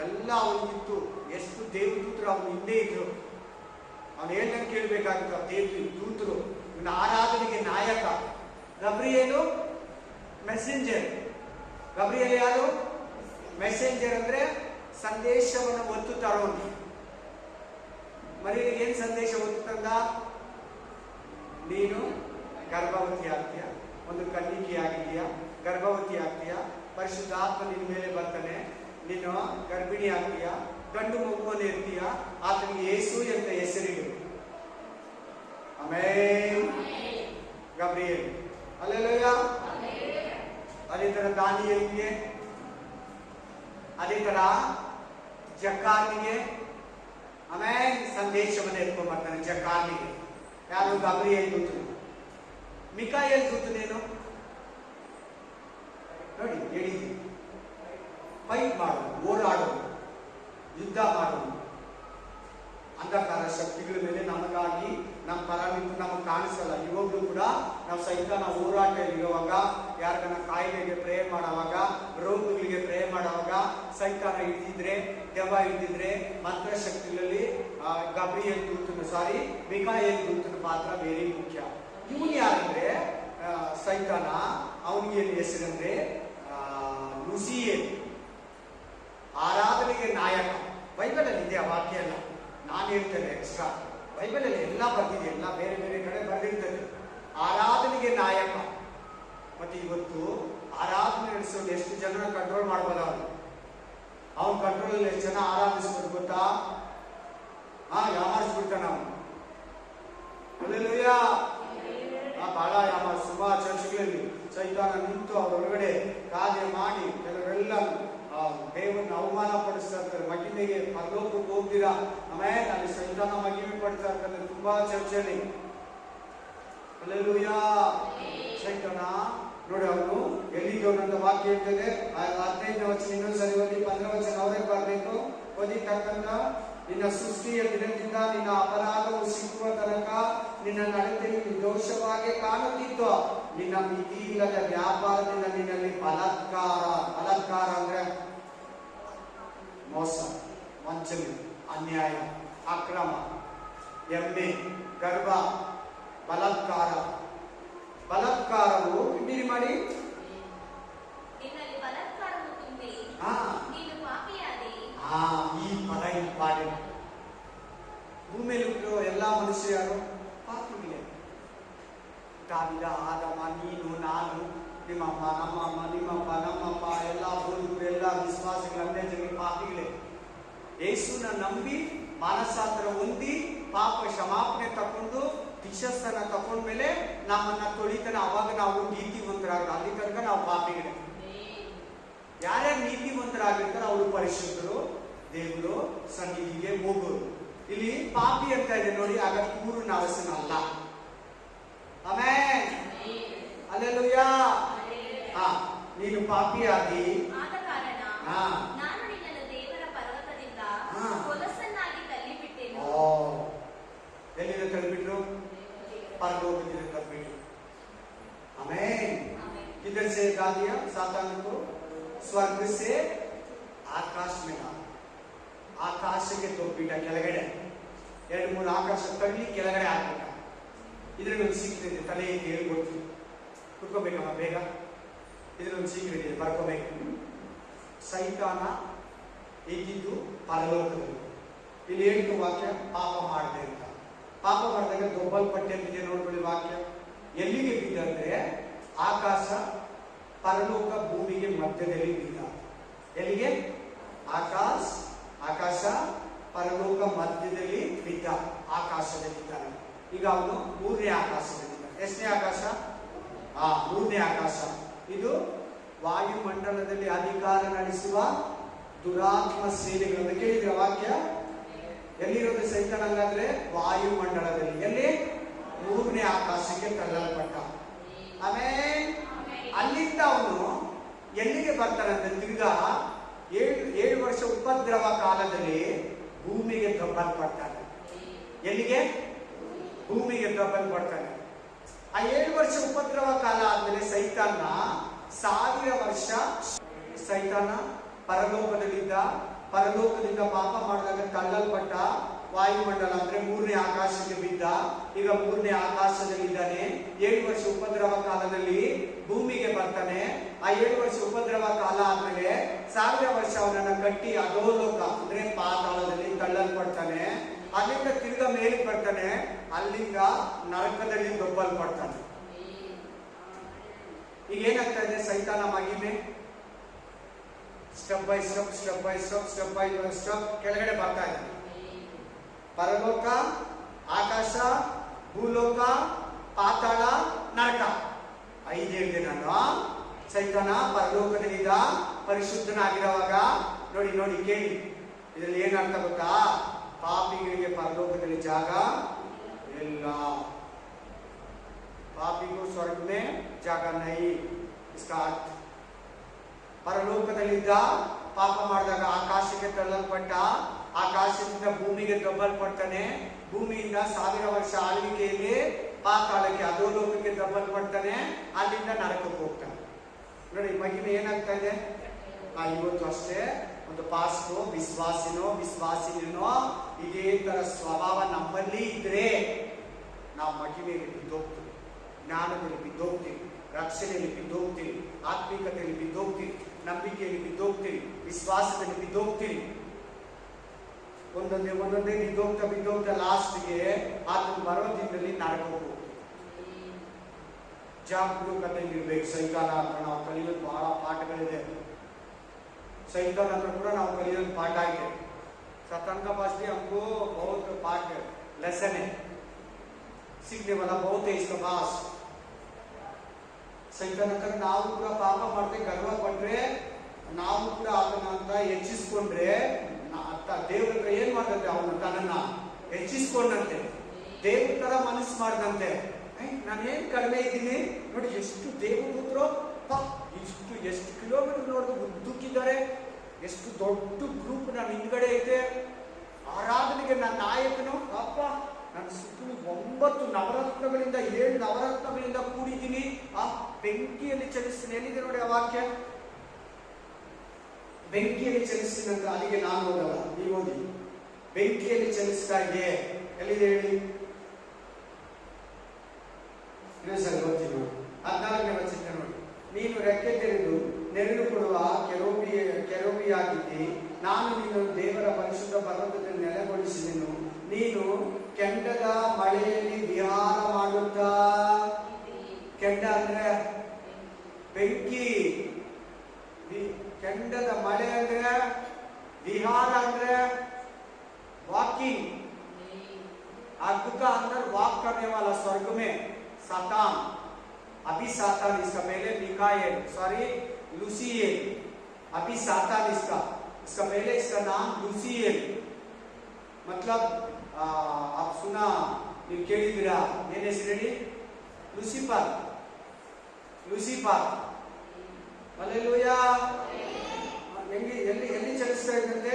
ಎಲ್ಲ ಅವನಿಗಿತ್ತು. ಎಷ್ಟು ದೇವದೂತರು ಅವನು ಹಿಂದೆ ಇದ್ರು. ಅವನು ಏನಂತ ಕೇಳ್ಬೇಕಾಗಿತ್ತು? ದೇವ ದೂತರು ಇವನ ಆರಾಧನೆಗೆ ನಾಯಕ. ಗಬ್ರಿಯೇಲು ಮೆಸೆಂಜರ್. ಗಬ್ರಿಯೇಲ್ ಯಾರು? ಮೆಸೆಂಜರ್ ಅಂದ್ರೆ ಸಂದೇಶವನ್ನು ಹೊತ್ತು ತರೋನು. ಮರಿಯಲಿಗೆ ಏನ್ ಸಂದೇಶ ಹೊತ್ತು ತಂದ? ನೀನು ಗರ್ಭವತಿ ಆಗ್ತೀಯ, ಒಂದು ಕನ್ನಿಕೆ ಆಗಿದೆಯಾ, ಗರ್ಭವತಿ ಆಗ್ತೀಯ, ಪರಿಶುದ್ಧಾತ್ಮ ನಿನ್ನ ಮೇಲೆ ಬರ್ತಾನೆ, ನೀನು ಗರ್ಭಿಣಿ ಆಗ್ತೀಯ, ಗಂಡು ಮಗುವನ್ನು ಇರ್ತೀಯ, ಆತನಿಗೆ ಯೇಸು ಅಂತ ಹೆಸರಿಡು. ಆಮೇಲೆ ಗಬ್ರಿಯೇಲ್. ಹಲ್ಲೆಲೂಯಾ. ಅದೇ ತರ ದಾನಿಯೇಲನಿಗೆ, ಅದೇ ತರ ಜಕಾರ್ನಿಗೆ ಆಮೇಲೆ ಸಂದೇಶವನ್ನು ಎತ್ಕೊಂಡ್ ಬರ್ತಾನೆ. ಜಕಾರ್ನಿಗೆ ಯಾರು? ಗಬ್ರಿಯೇಲ್ ದೂತನು. ಮಿಕಾಯೇಲ್ ದೂತನೇನು ನೋಡಿ, ಹೇಳಿದ್ವಿ. ಫೈಟ್ ಮಾಡೋದು, ಓಡಾಡೋದು, ಯುದ್ಧ ಮಾಡೋದು. ಅಂಧಕಾರ ಶಕ್ತಿಗಳ ಮೇಲೆ ನಮಗಾಗಿ ನಮ್ಮ ಪರ ನಿಂತು ನಮಗೆ ಕಾಣಿಸಲ್ಲ. ಇವಾಗಲೂ ಕೂಡ ನಾವು ಸೈತಾನ ಹೋರಾಟ ಇರುವಾಗ, ಯಾರಿಗನ್ನ ಕಾಯಿಲೆಗೆ ಪ್ರೇಯರ್ ಮಾಡುವಾಗ, ರೋಗಗಳಿಗೆ ಪ್ರೇಯರ್ ಮಾಡುವಾಗ ಸೈತಾನ ಇದ್ದಿದ್ರೆ, ದೆವ್ವ ಇದ್ದಿದ್ರೆ, ಮಂತ್ರಶಕ್ತಿಗಳಲ್ಲಿ ಗಬ್ರಿಯೇಲ್ ದೂತನು ಮಿಕಾಯೇಲ್ ದೂತನ ಪಾತ್ರ ಬೇರೆ ಮುಖ್ಯ. ಇವನು ಯಾರಂದ್ರೆ ಸೈತಾನ. ಅವನಿಗೆ ಹೆಸರಂದ್ರೆ ಲುಸಿಯೇಲ್, ಆರಾಧನೆಗೆ ನಾಯಕ. ಬೈಬಲ್ ಅಲ್ಲಿ ಇದೆ ಆ ವಾಕ್ಯ ಎಲ್ಲ, ನಾನು ಹೇಳ್ತೇನೆ ಎಕ್ಸ್ಟ್ರಾ. ಬೈಬಲ್ ಅಲ್ಲಿ ಎಲ್ಲ ಬರ್ದಿದೆ, ಎಲ್ಲ ಬೇರೆ ಬೇರೆ ಕಡೆ ಬರ್ದಿರ್ತದೆ. ಆರಾಧನೆಗೆ ನಾಯಕ. ಮತ್ತೆ ಇವತ್ತು ಆರಾಧನೆ ನಡೆಸೋದು ಎಷ್ಟು ಜನ ಕಂಟ್ರೋಲ್ ಮಾಡ್ಬೋದ? ಅವನ ಕಂಟ್ರೋಲ್ ಎಷ್ಟು ಜನ ಆರಾಧಿಸ್ಬೋದು ಗೊತ್ತಾ? ಯಾಮಾರಿಸ್ಬಿಡ್ತಾನ ಅವನು. ಹಲ್ಲೆಲೂಯಾ. ಬಹಳ ಸುಮಾರು ಚರ್ಚ್ಗಳಲ್ಲಿ ಸೈತಾನ ನಿಂತು ಅವ್ರ ಹೊರಗಡೆ ಕಾರ್ಯ ಮಾಡಿ ಕೆಲವರೆಲ್ಲ ದೇವರನ್ನು ಅವಮಾನ ಪಡಿಸ್ತಾ ಇರ್ತಾರೆ. ಮಹಿಮೆಗೆ ಪರಲೋಕಕ್ಕೆ ಹೋಗ್ತೀರಾ, ಆಮೇಲೆ ಅಲ್ಲಿ ಸೈತಾನ ಮಹಿಮೆ ಪಡಿಸ್ತಾ ಇರ್ತಾರೆ ತುಂಬಾ ಚರ್ಚಲ್ಲಿ. ಹಲ್ಲೆಲೂಯಾ. ಸೈತಾನ ನೋಡಿ ಅವನು ಎಲ್ಲಿದ್ದವನಂತ ವಾಕ್ಯ ಹೇಳ್ತದೆ. 15ನೇ ವಚನ ಇನ್ನೊಂದ್ಸರಿ ಓದಿ. 15ನೇ ವಚನ ಅವರೇ ಬರಬೇಕು. ಓದಿ ತಕ್ಕಂತ ನಿನ್ನ ಸೃಷ್ಟಿಯ ದಿನದಿಂದ ನಿನ್ನ ಅಪರಾಧವು ಸಿಕ್ಕುವ ತನಕ ನಿನ್ನ ನಡತೆಯು ನಿರ್ದೋಷವಾಗಿ ಕಾಣುತ್ತಿತ್ತು. ನಿನ್ನ ಮಿತಿ ಇಲ್ಲದ ವ್ಯಾಪಾರದಿಂದ ನಿನ್ನಲ್ಲಿ ಬಲಾತ್ಕಾರ ಅಂದ್ರೆ ಮೋಸ, ವಂಚನೆ, ಅನ್ಯಾಯ, ಅಕ್ರಮ, ಎಮ್ಮೆ, ಗರ್ಭ, ಬಲಾತ್ಕಾರವು ಬಿಡಿ ಮಾಡಿ. ಈ ಪದ ಇಂಪಾರ್ಟೆಂಟ್. ಭೂಮಿಯಲ್ಲಿ ಹುಟ್ಟಿರೋ ಎಲ್ಲಾ ಮನುಷ್ಯರು ಯಾರು? ಪಾಪಿಗಳೇ. ದಾವಿದ, ಆದಮ, ನೀನು, ನಾನು, ನಿಮ್ಮಮ್ಮ, ನಮ್ಮಮ್ಮ, ನಿಮ್ಮಪ್ಪ, ನಮ್ಮಪ್ಪ, ಎಲ್ಲ ಬೋಧಕರು, ಎಲ್ಲ ವಿಶ್ವಾಸಿಗಳು, ಅನ್ಯ ಜನ ಪಾಪಿಗಳೇ. ಯೇಸುನ ನಂಬಿ ಮಾನಸಾಂತರ ಹೊಂದಿ ಪಾಪ ಕ್ಷಮಾಪಣೆ ತಕೊಂಡು ದೀಕ್ಷಾಸ್ಥಾನ ತಕೊಂಡ್ಮೇಲೆ ನಮ್ಮನ್ನ ತೊಳಿತಾನೆ. ಅವಾಗ ನಾವು ನೀತಿವಂತರಾಗ. ಅಲ್ಲಿ ತನಕ ನಾವು ಪಾಪಿಗಳೇ. ಯಾರ್ಯಾರು ನೀತಿವಂತರಾಗಿರ್ತಾರೆ ಅವರು ಪರಿಶುದ್ಧರು, ದೇವರು ಸನ್ನಿಧಿಗೆ ಹೋಗೋರು. ಇಲ್ಲಿ ಪಾಪಿ ಅಂತ ಇದೆ ನೋಡಿ, ಆಗ ಪೂರ್ಣ ಅರಸನಲ್ಲ. ಆಮೇಲೆ ಹಲ್ಲೆಲೂಯಾ. ನೀನು ಪಾಪಿಯಾಗಿ ನಾನು ನಿನ್ನನ್ನು ದೇವರ ಪರ್ವತ ಸ್ವರ್ಗ ಸೇ ಆಕಾಶ ಮೇಲೆ ಆಕಾಶಕ್ಕೆ ತೋರ್ಬಿಟ್ಟ ಕೆಳಗಡೆ 2-3 ಆಕಾಶ ತಳ್ಳಿ ಕೆಳಗಡೆ ಹಾಕ್ಬಿಟ್ಟ. ಇದ್ರಲ್ಲಿ ಒಂದು ಸೀಕ್ರೆಟ್ ಇದೆ, ತಲೆ ಹೇಳ್ಕೊಡ್ತೀವಿ, ಕುತ್ಕೋಬೇಕಮ್ಮ ಬೇಗ. ಇದ್ರಲ್ಲಿ ಒಂದು ಸೀಕ್ರೆಟ್ ಇದೆ, ಬರ್ಕೋಬೇಕು. ಸೈತಾನ ಇದ್ದಿದ್ದು ಪರಲೋಕದಲ್ಲಿ. ಇಲ್ಲಿ ಹೇಳಿದ ವಾಕ್ಯ ಪಾಪ ಮಾಡಿದೆ ಅಂತ. ಪಾಪ ಮಾಡಿದಾಗ ದೊಬ್ಬಲ್ಪಟ್ಟೆ ಅಂತಿದೆ ನೋಡ್ಕೊಳ್ಳಿ ವಾಕ್ಯ. ಎಲ್ಲಿಗೆ ಬಿದ್ದಂದ್ರೆ ಆಕಾಶ ಪರಲೋಕ ಭೂಮಿಗೆ ಮಧ್ಯದಲ್ಲಿ ಬಿದ್ದ. ಎಲ್ಲಿಗೆ? ಆಕಾಶ ಪರಲೋಕ ಮಧ್ಯದಲ್ಲಿ ಬಿದ್ದ, ಆಕಾಶದಲ್ಲಿದ್ದಾನೆ. ಈಗ ಅವನು 3ನೇ ಆಕಾಶದಲ್ಲಿದ್ದ. ಎಷ್ಟನೇ ಆಕಾಶ? 3ನೇ ಆಕಾಶ. ಇದು ವಾಯುಮಂಡಲದಲ್ಲಿ ಅಧಿಕಾರ ನಡೆಸುವ ದುರಾತ್ಮ ಸೇನೆಗಳನ್ನು ಕೇಳಿದ್ರೆ ವಾಕ್ಯ. ಎಲ್ಲಿರೋದು ಸೈತಾನ ಹಂಗಾದ್ರೆ? ವಾಯುಮಂಡಲದಲ್ಲಿ. ಎಲ್ಲಿ? 3ನೇ ಆಕಾಶಕ್ಕೆ ತಳ್ಳಲ್ಪಟ್ಟ. ಆಮೇಲೆ ಅಲ್ಲಿಂದ ಅವನು ಎಲ್ಲಿಗೆ ಬರ್ತಾನಂದ್ರೆ ತಿರ್ಗಾ 7 ವರ್ಷ ಉಪದ್ರವ ಕಾಲದಲ್ಲಿ ಭೂಮಿಗೆ ದಬ್ಬಲ್ಪಡ್ತಾನೆ. ಎಲ್ಲಿಗೆ? ಭೂಮಿಗೆ ದಬ್ಬಲ್ಪಡ್ತಾನೆ. ಆ 7 ವರ್ಷ ಉಪದ್ರವ ಕಾಲ ಆದ್ಮೇಲೆ ಸೈತಾನ 1000 ವರ್ಷ ಸೈತಾನ ಪರಲೋಕದಲ್ಲಿದ್ದ. ಪರಲೋಕದಿಂದ ಪಾಪ ಮಾಡಿದಾಗ ತಳ್ಳಲ್ಪಟ್ಟ. ವಾಯುಮಂಡಲ ಅಂದ್ರೆ 3ನೇ ಆಕಾಶಕ್ಕೆ ಬಿದ್ದ. ಈಗ 3ನೇ ಆಕಾಶದಲ್ಲಿದ್ದಾನೆ. 7 ವರ್ಷ ಉಪದ್ರವ ಕಾಲದಲ್ಲಿ ಭೂಮಿಗೆ ಬರ್ತಾನೆ. ಆ 7 ವರ್ಷ ಉಪದ್ರವ ಕಾಲ ಆದ್ಮೇಲೆ 1000 ವರ್ಷ ಅವನನ್ನ ಕಟ್ಟಿ ಅಧೋಲೋಕ ಅಂದ್ರೆ ಪಾತಾಳದಲ್ಲಿ ತಳ್ಳಲ್ಪಡ್ತಾನೆ. ಅಲ್ಲಿಂದ ತಿರ್ಗಾ ಮೇಲಿಗೆ ಬರ್ತಾನೆ. ಅಲ್ಲಿಂದ ನರಕದಲ್ಲಿ ದೊಬ್ಬಲ್ಪಡ್ತಾನೆ. ಈಗ ಏನಾಗ್ತಾ ಇದೆ? ಸೈತಾನ ಮಹಿಮೆ ಸ್ಟೆಪ್ ಬೈ ಸ್ಟೆಪ್ ಕೆಳಗಡೆ ಬರ್ತಾ ಇದೆ. ಪರಲೋಕ, ಆಕಾಶ, ಭೂಲೋಕ, ಪಾತಾಳ, ನರಕ 5 ಹೇಳಿದೆ ನಾನು. ಸೈತಾನ ಪರಲೋಕದಲ್ಲಿದ್ದ, ಪರಿಶುದ್ಧನಾಗಿರುವಾಗ. ನೋಡಿ ಕೇಳಿ, ಇದರಲ್ಲಿ ಏನರ್ಥ ಗೊತ್ತಾ? ಪಾಪಿಗಳಿಗೆ ಪರಲೋಕದಲ್ಲಿ ಜಾಗ ಇಲ್ಲ. ಪಾಪಿಗೂ ಸ್ವರ್ಗ में ಜಾಗ नहीं. इसका अर्थ ಪರಲೋಕದಲ್ಲಿದ್ದ, ಪಾಪ ಮಾಡಿದಾಗ ಆಕಾಶಕ್ಕೆ ತಳ್ಳಲ್ಪಟ್ಟ. ಆಕಾಶದಿಂದ ಭೂಮಿಗೆ ದಬ್ಬಲ್ಪಡ್ತಾನೆ. ಭೂಮಿಯಿಂದ 1000 ವರ್ಷ ಆಳ್ವಿಕೆಯಲ್ಲಿ ಪಾತಾಳಕ್ಕೆ ಅಧೋಲೋಕಕ್ಕೆ ದಬ್ಬಲ್ಪಡ್ತಾನೆ. ಅಲ್ಲಿಂದ ನರಕಕ್ಕೆ ಹೋಗ್ತಾನೆ. ನೋಡಿ ಮಹಿಮೆ ಏನಾಗ್ತಾ ಇದೆ. ಇವತ್ತು ಅಷ್ಟೇ ಒಂದು ಪಾಸ್ಟೋ ವಿಶ್ವಾಸಿನೋ ಇದೇ ತರ ಸ್ವಭಾವ ನಮ್ಮಲ್ಲಿ ಇದ್ರೆ ನಾವು ಮಹಿಮೆಯಲ್ಲಿ ಬಿದ್ದೋಗ್ತೀವಿ, ಜ್ಞಾನದಲ್ಲಿ ಬಿದ್ದೋಗ್ತೀವಿ, ರಕ್ಷಣೆಯಲ್ಲಿ ಬಿದ್ದೋಗ್ತೀವಿ, ಆತ್ಮೀಕತೆಯಲ್ಲಿ ಬಿದ್ದೋಗ್ತೀವಿ, ನಂಬಿಕೆಯಲ್ಲಿ ಬಿದ್ದೋಗ್ತೀವಿ, ವಿಶ್ವಾಸದಲ್ಲಿ ಬಿದ್ದೋಗ್ತೀವಿ. ಒಂದೊಂದೇ ಬಿದ್ದೋಗ್ತಾ ಲಾಸ್ಟ್ಗೆ ಆತನ ಬರೋ ದಿನದಲ್ಲಿ ನರಕ ಹೋಗ್ತೀವಿ. ಜಾಗರೂಕತೆಯಲ್ಲಿ ಇರ್ಬೇಕು. ಸೈತಾನ ಹತ್ರ ನಾವು ಕಲಿಯೋದು ಬಹಳ ಪಾಠಗಳಿದೆ. सैतान हत्र ಕೂಡ ನಾವು ಕಲಿಯೋದು ಪಾಠ ಇದೆ. शैतान का पास भी हमको बहुत पाठ लेसन है, सीखने वाला बहुत है इसके पास. ಸೈತಾನ ಹತ್ರ ನಾವು ಕೂಡ ಪಾಪ ಮಾಡ್ದೆ ಗರ್ವ ಪಟ್ರೆ, ನಾವು ಕೂಡ ಅದನ್ನ ಅಂತ ಹೆಚ್ಚಿಸ್ಕೊಂಡ್ರೆ ದೇವ್ರ ಹತ್ರ ಏನ್ ಮಾಡ್ದಂತೆ? ಅವನು ತನ್ನನ್ನ ಹೆಚ್ಚಿಸ್ಕೊಂಡಂತೆ, ದೇವ್ರ ತರ ಮನಸ್ಸು ಮಾಡ್ದಂತೆ. ನಾನೇನ್ ಕಡಿಮೆ ಇದ್ದೀನಿ ನೋಡಿ, ಎಷ್ಟು ದೇವದೂತರು ಎಷ್ಟು ಕಿಲೋಮೀಟರ್ ನೋಡಿದ್ರು ಉದ್ದಕ್ಕಿದ್ದಾರೆ, ಎಷ್ಟು ದೊಡ್ಡ ಗ್ರೂಪ್ ನನ್ನ ಹಿಂದ್ಗಡೆ ಐತೆ, ಆರಾಧನೆಗೆ ನನ್ನ ನಾಯಕನು. ಅಪ್ಪ ನನ್ನ ಸುತ್ತಲೂ 9 ನವರತ್ನಗಳಿಂದ 7 ನವರತ್ನಗಳಿಂದ ಕೂಡಿದ್ದೀನಿ. ಆ ಬೆಂಕಿಯಲ್ಲಿ ಚಲಿಸ್ತೀನಿ. ಎಲ್ಲಿದೆ ನೋಡಿ ಆ ವಾಕ್ಯ? ಬೆಂಕಿಯಲ್ಲಿ ಚಲಿಸ್ತೀನಿ ಅಂತ. ಅಲ್ಲಿಗೆ ನಾನು ಹೋಗಲ್ಲ, ನೀವು ಹೋಗಿ. ಬೆಂಕಿಯಲ್ಲಿ ಚಲಿಸ್ತಾ ಇದೆ. ಎಲ್ಲಿದೆ ಹೇಳಿ? ಸರ್ ಗೊತ್ತಿಲ್ಲ. 14ನೇ ವಚನ ನೋಡಿ. ನೀನು ರೆಕ್ಕೆ ತೆರೆದು ನೆರಳು ಕೊಡುವ ಕೆರೂಬಿಯಾಗಿದ್ದಿ. ನಾನು ನೀನು ದೇವರ ಪರಿಶುದ್ಧ ಪರ್ವತದಲ್ಲಿ ನೆಲೆಗೊಳಿಸಿದೆನು. ನೀನು ಕೆಂಡದ ಮಳೆಯಲ್ಲಿ ವಿಹಾರ ಮಾಡುತ್ತಾ. ಕೆಂಡ ಅಂದ್ರೆ ಬೆಂಕಿ, ಕೆಂಡದ ಮಳೆ ಅಂದ್ರೆ विहार अंदर वॉकिंग, आग का अंदर वॉक करने वाला स्वर्ग में सातान, अभी सातान इसका पहले मिकाएल सॉरी लूसिएल, अभी सातान इसका पहले इसका नाम लूसिएल, मतलब आप सुना ಕೇಳಿದಿರಾ ಏನ್ ಹೆಸರು ಹೇಳಿ? ಲೂಸಿಫರ್. Lucifer hallelujah. ಎಲ್ಲಿ ಎಲ್ಲಿ ಚಲಿಸ್ತಾ ಇದ್ದಂತೆ?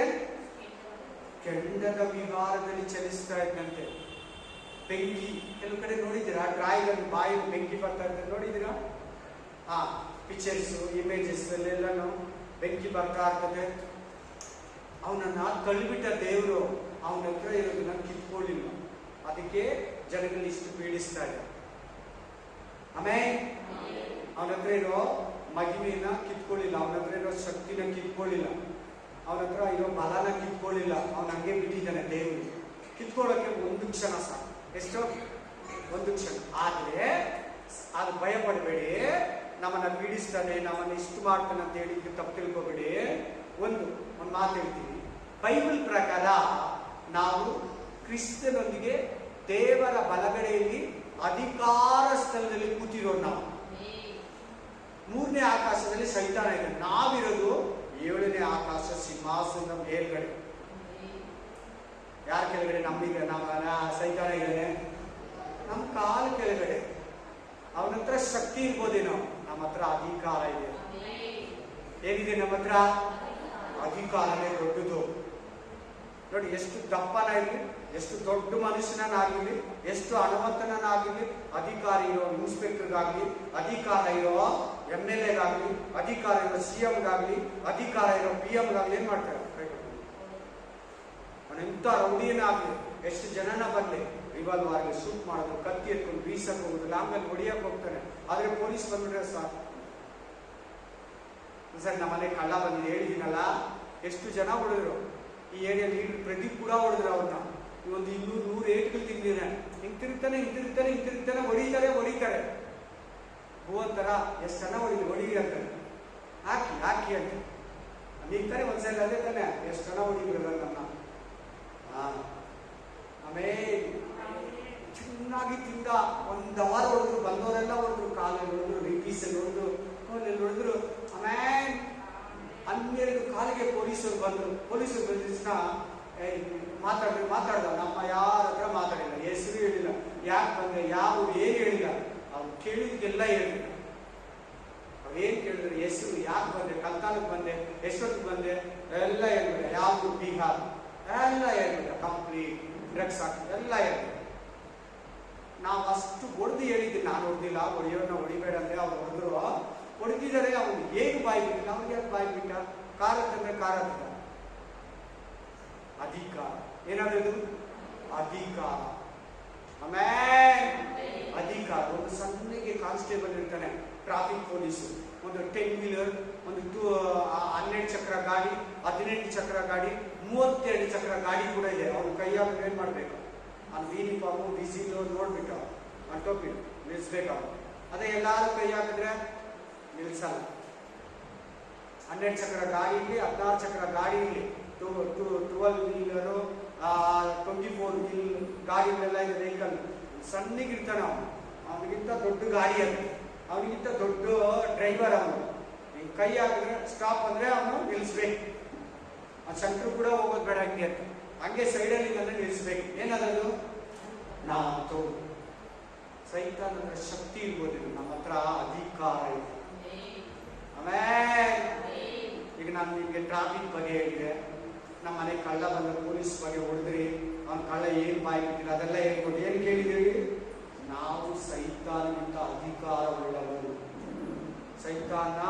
ಕೆಂಡದ ವಿಹಾರದಲ್ಲಿ ಚಲಿಸ್ತಾ ಇದ್ದಂತೆ. ಬೆಂಕಿ ಕೆಲವು ಕಡೆ ನೋಡಿದ್ದೀರಾ? ಡ್ರಾಯಿಂಗ್ ಬಾಯಿ ಬೆಂಕಿ ಬರ್ತಾ ಇದ್ದಂತೆ ನೋಡಿದ್ದೀರಾ? ಪಿಕ್ಚರ್ಸ್ ಇಮೇಜಸ್ ಅಲ್ಲೆಲ್ಲಾನು ಬೆಂಕಿ ಬರ್ತಾ ಇರ್ತದೆ. ಅವನನ್ನ ತಳ್ಳಿಬಿಟ್ಟ ದೇವರು ಅವನ ಹತ್ರ ಇರೋದನ್ನ ಕಿತ್ಕೊಳ್ಳಿಲ್ಲ. ಅದಕ್ಕೆ ಜನಗಳು ಇಷ್ಟು ಪೀಡಿಸ್ತಾ ಇದ್ದಾರೆ. ಆಮೇಲೆ ಅವನ ಹತ್ರ ಇರೋ ಮಹಿಮೆಯನ್ನ ಕಿತ್ಕೊಳ್ಳಿಲ್ಲ, ಅವನ ಹತ್ರ ಇರೋ ಶಕ್ತಿನ ಕಿತ್ಕೊಳ್ಳಿಲ್ಲ, ಅವನ ಹತ್ರ ಇರೋ ಬಲನ ಕಿತ್ಕೊಳ್ಳಿಲ್ಲ. ಅವನ ಹಂಗೆ ಬಿಟ್ಟಿದ್ದಾನೆ ದೇವರು. ಕಿತ್ಕೊಳ್ಳೋಕೆ ಒಂದು ಕ್ಷಣ ಸಾಕು. ಎಷ್ಟು? ಒಂದು ಕ್ಷಣ. ಆದ್ರೆ ಅದು ಭಯ ಪಡಬೇಡಿ. ನಮ್ಮನ್ನ ಪೀಡಿಸ್ತಾನೆ, ನಮ್ಮನ್ನ ಇಷ್ಟು ಮಾಡ್ತಾನೆ ಅಂತ ಹೇಳಿ ತಪ್ಪು ತಿಳ್ಕೊಬೇಡಿ. ಒಂದು ಮಾತು ಹೇಳ್ತೀನಿ. ಬೈಬಲ್ ಪ್ರಕಾರ ನಾವು ಕ್ರಿಸ್ತನೊಂದಿಗೆ ದೇವರ ಬಲಗಡೆಯಲ್ಲಿ ಅಧಿಕಾರ ಸ್ಥಳದಲ್ಲಿ ಕೂತಿರೋರು. ನಾವು 3ನೇ ಆಕಾಶದಲ್ಲಿ ಸೈತಾನ ಇದೆ, ನಾವಿರೋದು 7ನೇ ಆಕಾಶ ಸಿಂಹಾಸನ ಮೇಲ್ಗಡೆ. ಯಾರ ಕೆಳಗಡೆ? ನಮ್ಮಿಗೆ ಸೈತಾನ ಇದ್ದಾನೆ ನಮ್ಮ ಕಾಲ ಕೆಳಗಡೆ. ಅವನ ಹತ್ರ ಶಕ್ತಿ ಇರ್ಬೋದೇನೋ, ನಮ್ಮ ಹತ್ರ ಅಧಿಕಾರ ಇದೆ. ಏನಿದೆ ನಮ್ಮ ಹತ್ರ? ಅಧಿಕಾರನೇ ದೊಡ್ಡದು. ನೋಡಿ, ಎಷ್ಟು ದಪ್ಪನ ಇರಲಿ, ಎಷ್ಟು ದೊಡ್ಡ ಮನುಷ್ಯನಾಗಿರ್ಲಿ, ಎಷ್ಟು ಹಣವಂತನಾಗಿರ್ಲಿ, ಅಧಿಕಾರ ಇರೋ ಇನ್ಸ್ಪೆಕ್ಟರ್ಗಾಗ್ಲಿ, ಅಧಿಕಾರ ಇರೋ MLA ಗಾಗ್ಲಿ, ಅಧಿಕಾರ ಇರೋ CM ಗಾಗ್ಲಿ, ಅಧಿಕಾರ ಇರೋ PM ಗಾಗ್ಲಿ ಏನ್ ಮಾಡ್ತಾರೆ? ಅವನೆಂತ ರೌಡಿಯನಾಗ್ಲಿ, ಎಷ್ಟು ಜನನ ಬರ್ಲಿ, ರಿವಾಲ್ವರ್ಗೆ ಶೂಟ್ ಮಾಡೋದು, ಕತ್ತಿ ಎತ್ಕೊಂಡು ಬೀಸಕ್ ಹೋಗುದು, ಆಮೇಲೆ ಹೊಡಿಯಕ್ ಹೋಗ್ತಾನೆ. ಆದ್ರೆ ಪೊಲೀಸ್ ಬಂದ್ಬಿಟ್ರೆ ಸಾಕು. ಸರ್ ನಮ್ಮನೆ ಕಳ್ಳ ಬಂದಿದೆ ಹೇಳಿದಿನಲ್ಲ, ಎಷ್ಟು ಜನ ಹೊಡೆದ್ರು ಈ ಏರಿಯಾ ಲೀಡರ್ ಪ್ರದೀಪ್ ಕೂಡ ಹೊಡೆದ್ರು. ಅವ್ರನ್ನ ಒಂದು 200-100 ಏಟ್ಗಳು ತಿಂದಿದ್ದಾನೆ. ಹಿಂತಿರ್ತಾನೆ ಹೊಡಿತಾರೆ. ಹೂವಂತರ ಎಷ್ಟು ಜನ ಹೊಡಿ ಅಂತಾನೆ, ಹಾಕಿ ಅಂತ ನಿಂತಾನೆ. ಒಂದ್ಸಲ ಅದೇ ತಾನೆ, ಎಷ್ಟು ಜನ ಹೊಡಿದ್ರು ನನ್ನ. ಆಮೇಲೆ ಚೆನ್ನಾಗಿ ತಿಂದ 1 ಅವರ್ ಹೊಡೆದ್ರು, ಬಂದವರೆಲ್ಲ ಹೊಡೆದ್ರು, ಕಾಲಲ್ಲಿ ಹೊಡೆದ್ರು, ರಿಪೀಸಲ್ಲಿ ಹೊಡೆದ್ರು, ಹೊಡೆದ್ರು. ಆಮೇಲೆ 12 ಕಾಲಿಗೆ ಪೊಲೀಸರು ಬಂದ ತಕ್ಷಣ ಮಾತಾಡ್ದ. ನಮ್ಮ ಯಾರ ಹತ್ರ ಮಾತಾಡಿಲ್ಲ, ಹೆಸರು ಹೇಳಿಲ್ಲ, ಯಾಕೆ ಬಂದೆ, ಯಾವ ಏನು ಹೇಳಿಲ್ಲ. ಅವ್ರು ಕೇಳಿದ್ಗೆಲ್ಲ ಹೇಳಿದ್ರು. ಅವ್ರೇನ್ ಕೇಳಿದ್ರು? ಹೆಸರು, ಯಾಕೆ ಬಂದೆ, ಕಲ್ತಾನಕ್ಕೆ ಬಂದೆ, ಎಷ್ಟೊತ್ತಿಗೆ ಬಂದೆ, ಎಲ್ಲ ಹೇಳ್ಬಿಡ. ಯಾವುದು? ಬಿಹಾರ್, ಎಲ್ಲ ಹೇಳ್ಬಿಡ. ಕಂಪ್ಲೀಟ್ ಡ್ರಗ್ಸ್ ಹಾಕಿ ಎಲ್ಲ ಹೇಳ್ಬಿಡ. ನಾವು ಅಷ್ಟು ಹೊಡೆದು ಹೇಳಿದ್ದೀನಿ. ನಾನು ಹೊಡೆದಿಲ್ಲ, ಹೊಡೆಯೋನ್ನ ಹೊಡಿಬೇಡ ಅಂದ್ರೆ ಅವ್ರು ಹೊಡೆದಿದ್ದಾರೆ. ಅವ್ನು ಹೇಗೆ ಬಾಯಿ ಬಿಟ್ಟಿಲ್ಲ, ಅವ್ರಿಗೆ ಯಾಕೆ ಬಾಯಿ ಬಿಟ್ಟ? ಕಾರ ತಂದ್ರೆ ಕಾರ ಹತ್ರ ಅಧಿಕಾರ. ಏನಾದ್ರು ಅಧಿಕಾರ. ಆಮೇಲೆ ಅಧಿಕಾರ. ಒಂದು ಸಣ್ಣಗೆ ಕಾನ್ಸ್ಟೇಬಲ್ ಇರ್ತಾನೆ, ಟ್ರಾಫಿಕ್ ಪೊಲೀಸು, ಒಂದು 10 ವೀಲರ್, ಒಂದು 12 ಚಕ್ರ ಗಾಡಿ, 18 ಚಕ್ರ ಗಾಡಿ, 32 ಚಕ್ರ ಗಾಡಿ ಕೂಡ ಇದೆ. ಅವ್ನ ಕೈಯಾಗ ಏನ್ ಮಾಡ್ಬೇಕು? ಅವ್ನು ಯೂನಿಫಾರ್ಮು ವಿಸಿಲು ನೋಡ್ಬಿಟ್ಟು ಅವ್ನು ಟೋಪಿ ನಿಲ್ಸ್ಬೇಕು. ಅದೇ ಎಲ್ಲಾರು ಕೈ ಹಾಕಿದ್ರೆ ನಿಲ್ಸಲ್ಲ. 12 ಚಕ್ರ ಗಾಡಿ ಇರಲಿ, 16 ಚಕ್ರ ಗಾಡಿ ಇರಲಿ, 12 ವೀಲರು, 24 ವೀಲ್ ಗಾಡಿಗಳೆಲ್ಲ ಇದೆ ವೆಹಿಕಲ್. ಸಣ್ಣಗಿರ್ತಾನೆ ಅವನಿಗಿಂತ ದೊಡ್ಡ ಗಾಡಿ ಅದು, ಅವನಿಗಿಂತ ದೊಡ್ಡ ಡ್ರೈವರ್ ಅವನು. ಕೈ ಹಾಕಿದ್ರೆ ಸ್ಟಾಪ್ ಅಂದ್ರೆ ಅವನು ನಿಲ್ಸ್ಬೇಕು. ಆ ಸೆಂಟ್ರ್ ಕೂಡ ಹೋಗೋದು ಬೇಡ, ಹಂಗೆ ಸೈಡಲ್ಲಿ ನಿಲ್ಸ್ಬೇಕು. ಏನದು? ನಾವು ಸೈತಾನದ ಶಕ್ತಿ ಇರ್ಬೋದು, ನಮ್ಮ ಹತ್ರ ಅಧಿಕಾರ ಇದೆ. ಆಮೇಲೆ ಈಗ ನಾನು ನಿಮ್ಗೆ ಟ್ರಾಫಿಕ್ ಬಗ್ಗೆ ಹೇಳಿದೆ, ನಮ್ಮ ಮನೆ ಕಳ್ಳ ಬಂದ ಪೊಲೀಸ್ ಬಗ್ಗೆ ಹೊಡೆದ್ರಿ, ಅವ್ನ ಕಳ್ಳ ಏನ್ ಬಾಯಿ ಬಿಟ್ಟಿಲ್ಲ ಅದೆಲ್ಲ ಹೇಳ್ಕೊಟ್ಟು ಏನ್ ಕೇಳಿದ್ದೀವಿ? ನಾವು ಸೈತಾನಗಿಂತ ಅಧಿಕಾರವುಳ್ಳವರು. ಸೈತಾನ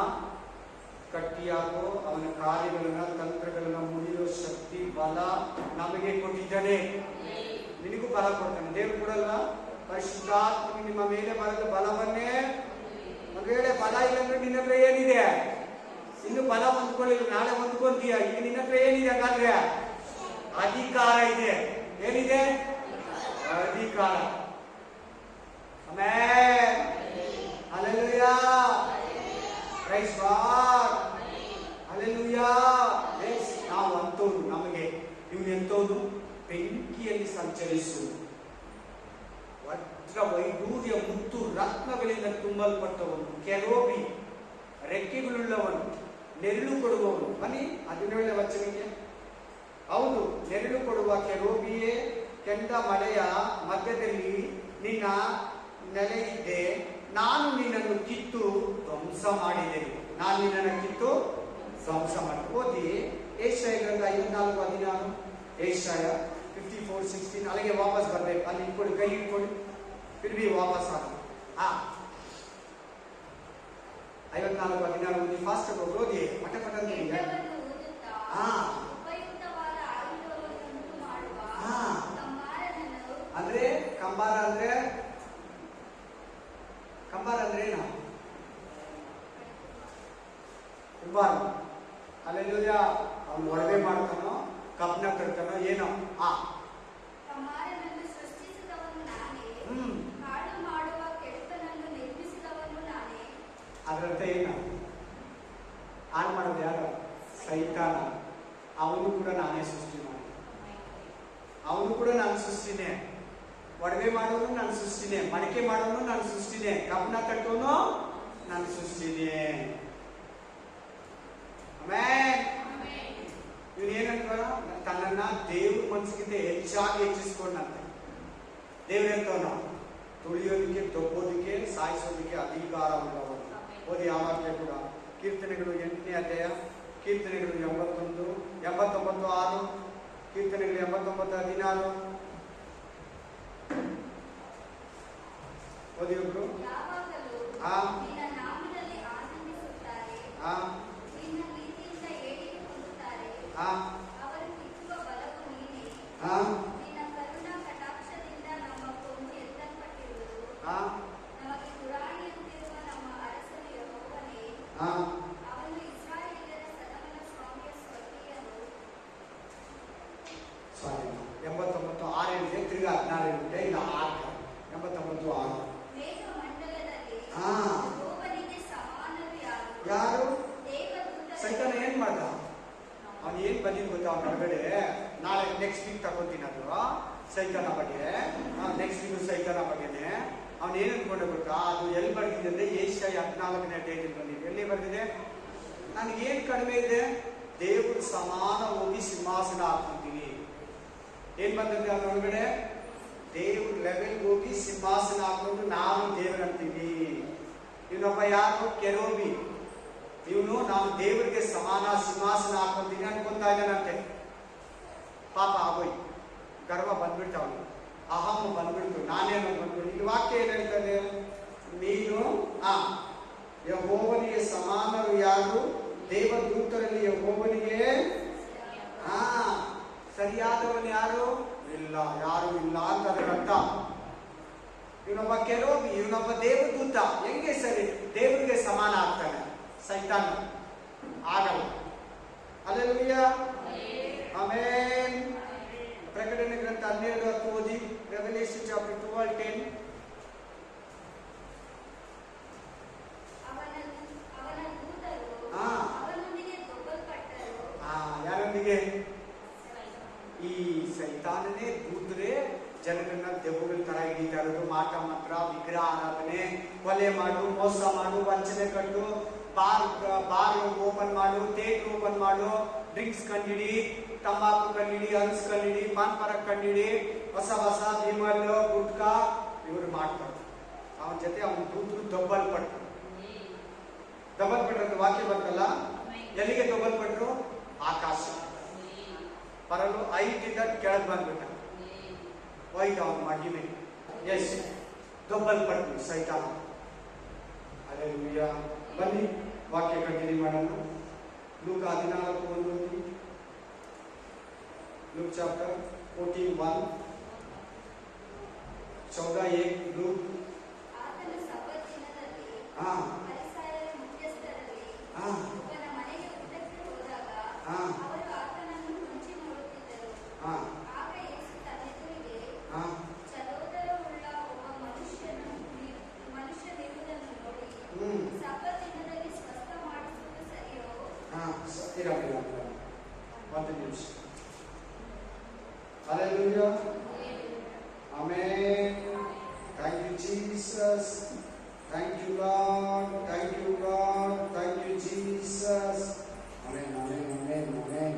ಕಟ್ಟಿಯಾಗೋ ಅವನ ಕಾರ್ಯಗಳನ್ನ, ತಂತ್ರಗಳನ್ನ ಮುರಿಯೋ ಶಕ್ತಿ, ಬಲ ನಮಗೆ ಕೊಟ್ಟಿದ್ದಾನೆ. ನಿನಗೂ ಬಲ ಕೊಡ್ತಾನೆ. ದೇವರು ಕೊಡಲ್ಲ? ಪರಿಶುದ್ಧಾತ್ಮ ನಿಮ್ಮ ಮೇಲೆ ಬರದ ಬಲವನ್ನೇ. ಒಂದ್ ವೇಳೆ ಬಲ ಇಲ್ಲಂದ್ರೆ ನಿನ್ನ ಹತ್ರ ಏನಿದೆ? ಇನ್ನು ಬಲ ಹೊಂದ್ಕೊಳ್ಳಿಲ್ಲ, ನಾಳೆ ಹೊಂದ್ಕೊಂತೀಯ. ಈಗ ನಿನ್ನ ಹತ್ರ ಏನಿದೆ? ಹಾಗಾದ್ರೆ ಅಧಿಕಾರ ಇದೆ. ಏನಿದೆ? ಅಧಿಕಾರ. ಆಮೇಲೆ ಹಲ್ಲೆಲೂಯಾ, ಪ್ರೈಸ್ ಗಾಡ್, ಹಲ್ಲೆಲೂಯಾ. ನಾವು ಅಂತೋದು, ನಮಗೆ ಇವ್ನು ಎಂತೋದು? ಬೆಂಕಿಯಲ್ಲಿ ಸಂಚರಿಸುವುದು, ವಜ್ರ ವೈಡೂರ್ಯ ಮುತ್ತು ರತ್ನಗಳಿಂದ ತುಂಬಲ್ಪಟ್ಟವನು, ಕೆರೋಬಿ ರೆಕ್ಕೆಗಳುಳ್ಳವನು, ನೆರಳು ಕೊಡುವವನು. ಬನ್ನಿ 17ನೇ ವಚನಕ್ಕೆ. ಹೌದು, ನೆರಳು ಕೊಡುವ ಕೆರೋಬಿಯೇ, ಕೆಂಡ ಮಳೆಯ ಮಧ್ಯದಲ್ಲಿ ನಿನ್ನ ನೆಲೆಯಿದ್ದೆ. ನಾನು ನಿನ್ನನ್ನು ಕಿತ್ತು ಧ್ವಂಸ ಮಾಡಿದ್ದೇನೆ. ನಾನು ನಿನ್ನನ್ನು ಕಿತ್ತು ಧ್ವಂಸ ಮಾಡಿ. ಓದಿ ಏಷಯ ಗ್ರಂಥ 54:16. ಏಷಯ 54:16. ಅಲ್ಲಿಗೆ ವಾಪಸ್ ಬರ್ಬೇಕು. ಅಲ್ಲಿ ಇಟ್ಕೊಳ್ಳಿ, ಕೈ ಇಟ್ಕೊಳ್ಳಿ, ತಿರುಗಿ ವಾಪಸ್ ಆಗ. 54:16 ಓದಿ, ಫಾಸ್ಟ್ ಓದಿ, ಪಟ ಪಟ ಅಂತ ಹೇಳಿ. ಕೆಂಡವನ್ನು ಊದುತ್ತಾ ಹಾ. ಉಪಯುಕ್ತವಾದ ಆಯುಧವನ್ನುಂಟು ಮಾಡುವ ಹಾ. ಕಂಬಾರನನ್ನು ಅಂದ್ರೆ ಕಂಬಾರ ಅಂದ್ರೆ ಏನು? ಕುಂಬಾರ. ಅಲ್ಲೆಲ್ಲೂಯ. ಅವನು ಒಡವೆ ಮಾಡ್ತಾನೋ, ಕಬ್ನ ಕಟ್ತಾನೋ ಏನೋ. ಕಂಬಾರನನ್ನು ಸೃಷ್ಟಿಸಿದವನು ನಾನೇ, ಹ್ಮ್. ಹಾಳು ಮಾಡುವ ಕೆಡುಕನನ್ನು ನಿರ್ಮಿಸಿದವನು ನಾನೇ. ಅದರಂತ ಏನು? ಹಾಳು ಮಾಡೋದು ಯಾರು? ಸೈತಾನ. ಅವನು ಕೂಡ ನಾನೇ ಸೃಷ್ಟಿ ಮಾಡಿ, ಅವನು ಕೂಡ ನಾನು ಸೃಷ್ಟಿನೇ. ಒಡವೆ ಮಾಡೋನು ನನ್ನ ಸೃಷ್ಟಿನೇ, ಮಡಿಕೆ ಮಾಡೋನು ನನ್ನ ಸೃಷ್ಟಿನೇ, ಕಬ್ನ ಕಟ್ಟೋನು ನನ್ನ ಸೃಷ್ಟಿನೇ. ಇವನೇನಂತ ತನ್ನನ್ನ ದೇವ್ರ ಮನಸ್ಸಿಗಿಂತ ಹೆಚ್ಚಾಗಿ ಹೆಚ್ಚಿಸ್ಕೊಂಡಂತೆ. ದೇವ್ರೆಂತವನು ತುಳಿಯೋದಕ್ಕೆ, ತೊಕ್ಕೋದಕ್ಕೆ, ಸಾಯಿಸೋದಕ್ಕೆ ಅಧಿಕಾರ ಉಳ್ಳವನು. ಓದಿ ಯಾವಾಗಲೇ ಕೂಡ ಕೀರ್ತನೆಗಳು 8ನೇ ಅಧ್ಯಾಯ, ಕೀರ್ತನೆಗಳು 81, 89, 6, ಕೀರ್ತನೆಗಳು 89, 16 ಓದಿ ಒಬ್ರು. ಯಾವಾಗಲೂ ಆ. ನಿನ್ನ ನಾಮದಲ್ಲಿ ಆನಂದಿಸುತ್ತಾರೆ, ನಿನ್ನ ನೀತಿಯಿಂದ ಏಳಿಗೆ ಹೊಂದುತ್ತಾರೆ. ಅವರು ಕಿತ್ತುವ ಬಲವು ನೀನೇ, ನಿನ್ನ ಕರುಣಾ ಕಟಾಕ್ಷದಿಂದ ನಮ್ಮ ಕೊಂಬು ಎತ್ತಲ್ಪಟ್ಟಿರುವುದು. ನಮಗೆ ಗುರಾಣಿಯಂತಿರುವ ನಮ್ಮ ಅರಸನು ಯೆಹೋವನೇ, ಅವನು ಇಸ್ರಾಯೇಲ್ಯರ ಸದಮನ ಸ್ವಾಮಿಯ ಸ್ವರ್ಗೀಯನು. 89, 6 ಇದೆ, ತಿರ್ಗಾ 14 ಇದೆ, ಇಲ್ಲ 6, 89, 6. ಮೇಘಮಂಡಲದಲ್ಲಿ ಹಾ. ಯೆಹೋವನಿಗೆ ಸಮಾನರು ಯಾರು? ಯಾರು? ದೇವದೂತರು. ಸೈತಾನ ಏನ್ ಮಾಡ್ದ? ಅವನು ಏನ್ ಬಂದಿದ್ ಗೊತ್ತಾ ಅವನ ಹೊರಗಡೆ? ನಾಳೆ ನೆಕ್ಸ್ಟ್ ವೀಕ್ ತಗೋತೀನಿ ಅದು ಸೈತಾನ ಬಗ್ಗೆ. ನೆಕ್ಸ್ಟ್ ವೀಕ್ ಸೈತಾನ ಬಗ್ಗೆನೆ ಅವನು ಏನ್ ಅನ್ಕೊಂಡ ಗೊತ್ತಾ? ಅದು ಎಲ್ಲಿ ಬರ್ದಿದೆ ಅಂದ್ರೆ ಏಷ್ಯಾ 14ನೇ ಅಧ್ಯಾಯದಲ್ಲಿ ಬಂದಿದೆ. ಎಲ್ಲಿ ಬರ್ದಿದೆ? ನನಗೇನ್ ಕಡಿಮೆ ಇದೆ? ದೇವ್ರ ಸಮಾನ ಹೋಗಿ ಸಿಂಹಾಸನ ಹಾಕೊಂತೀನಿ. ಏನ್ ಬಂದಿದೆ ಅವನ ಹೊರಗಡೆ? ದೇವ್ರ ಲೆವೆಲ್ ಹೋಗಿ ಸಿಂಹಾಸನ ಹಾಕೊಂಡು ನಾನು ದೇವರಂತೀವಿ. ಇವನೊಬ್ಬ ಯಾರು? ಕೆರೋಬಿ. ಇವನು ನಾನು ದೇವರಿಗೆ ಸಮಾನ ಸಿಂಹಾಸನ ಹಾಕೊಂತೀನಿ ಅನ್ಕೊಂತಾ ಇದ್ದಾನಂತೆ. ಪಾಪ ಆಗೋಯ್ತು, ಗರ್ವ ಬಂದ್ಬಿಡ್ತಾವನು, ಅಹಂ ಬಂದ್ಬಿಡ್ತು, ನಾನೇನು ಬಂದ್ಬಿಟ್ಟು. ಈ ವಾಕ್ಯ ಏನ್ ಹೇಳ್ತಾರೆ? ನೀನು ಯೆಹೋವನಿಗೆ ಸಮಾನರು ಯಾರು? ದೇವದೂತರಲ್ಲಿ ಯೆಹೋವನಿಗೆ ಸರಿಯಾದವನು ಯಾರು? ಇಲ್ಲ, ಯಾರು ಇಲ್ಲ ಅಂತ ಅದರ ಅರ್ಥ. ಇವನೊಬ್ಬ ಕೆರೋಬಿ, ಇವನೊಬ್ಬ ದೇವದೂತ. ಹೆಂಗೆ ಸರಿ ದೇವರಿಗೆ ಸಮಾನ ಆಗ್ತಾನೆ? ಸೈತಾನ ಆಗಲ್ಲ. Hallelujah, amen. ಪ್ರಕಟಣೆ ಗ್ರಂಥ 12:10 ಓದಿ. Revolution chapter 12:10. ಅವನ ದೂತರು ಅವನೊಂದಿಗೆ ಕೊಲ್ಲಲ್ಪಟ್ಟರು. ಯಾರೊಂದಿಗೆ? ಈ ಸೈತಾನನೇ ದೂತರೇ ಜನರನ್ನ ದೆವ್ವಗಳ ತರ ಹಿಡಿತಾ ಇರೋದು. ಮಾಟ ಮಂತ್ರ, ವಿಗ್ರಹ ಆರಾಧನೆ, ಕೊಲೆ ಮಾಡು, ಮೋಸ ಮಾಡು, ವಂಚನೆ ಕಟ್ಟು, ಬಾರ್ ಓಪನ್ ಮಾಡು, ಥಿಯೇಟರ್ ಓಪನ್ ಮಾಡು, ಡ್ರಿಂಕ್ಸ್ ಕಂಡಿಡಿ, ತಂಬಾಕು ಕಂಡಿಡಿ, ಹನ್ಸ್ ಕಂಡಿಡಿ, ಪಾನ್ ಪರಕ್ ಕಂಡಿಡಿ, ಹೊಸ ಹೊಸ ವಿಮಲ್, ಗುಟ್ಕಾ ಇವರು ಮಾಡ್ತಾರೆ. ಅವನ ಜೊತೆ ಅವನ ದೂತರು ದೊಬ್ಬಲ್ಪಟ್ರು. ದೊಬ್ಬಲ್ಪಟ್ರು ವಾಕ್ಯ ಬರ್ತಲ್ಲ. ಎಲ್ಲಿಗೆ ದೊಬ್ಬಲ್ಪಟ್ರು? ಆಕಾಶ. ಬರಲು 5 ಕೆಳಗೆ ಬಂದ್ಬಿಟ್ಟ. ಹೋಯ್ತು ಅವನ ಮಹಿಮೆ. ಎಸ್, ದೊಬ್ಬಲ್ಪಟ್ರು ಸೈತಾನ. ಹಲ್ಲೆಲೂಯ. ಬನ್ನಿ ವಾಕ್ಯ ಕಂಟಿನ್ಯೂ ಮಾಡೋಣ. ಲೂಕ 14:1. Luke chapter 14:1. 14:1 ಲೂಕ್. ಆತನು ಸಬ್ಬತ್ ದಿನದಲ್ಲಿ ಫರಿಸಾಯರ ಮುಖ್ಯಸ್ಥರಲ್ಲಿ ಒಬ್ಬನ ಮನೆಗೆ ಊಟಕ್ಕೆ ಹೋದಾಗ ಅವರು ಆತನನ್ನು ಹೊಂಚಿ ನೋಡುತ್ತಿದ್ದರು. ಆಗ ಯೇಸು ತನ್ನೆದುರಿಗೆ ಚಲೋದರವುಳ್ಳ ಒಬ್ಬ ಮನುಷ್ಯನಿರುವುದನ್ನು ನೋಡಿ, ಸಬ್ಬತ್ ದಿನದಲ್ಲಿ ಸ್ವಸ್ಥ ಮಾಡಿಸುವುದು ಸರಿಯೋ? ಒಂದು ನಿಮಿಷ. Hallelujah. Amen. Thank you, Jesus. Thank you, Lord. Thank you, God. Thank you, Jesus. Amen, amen, amen, amen.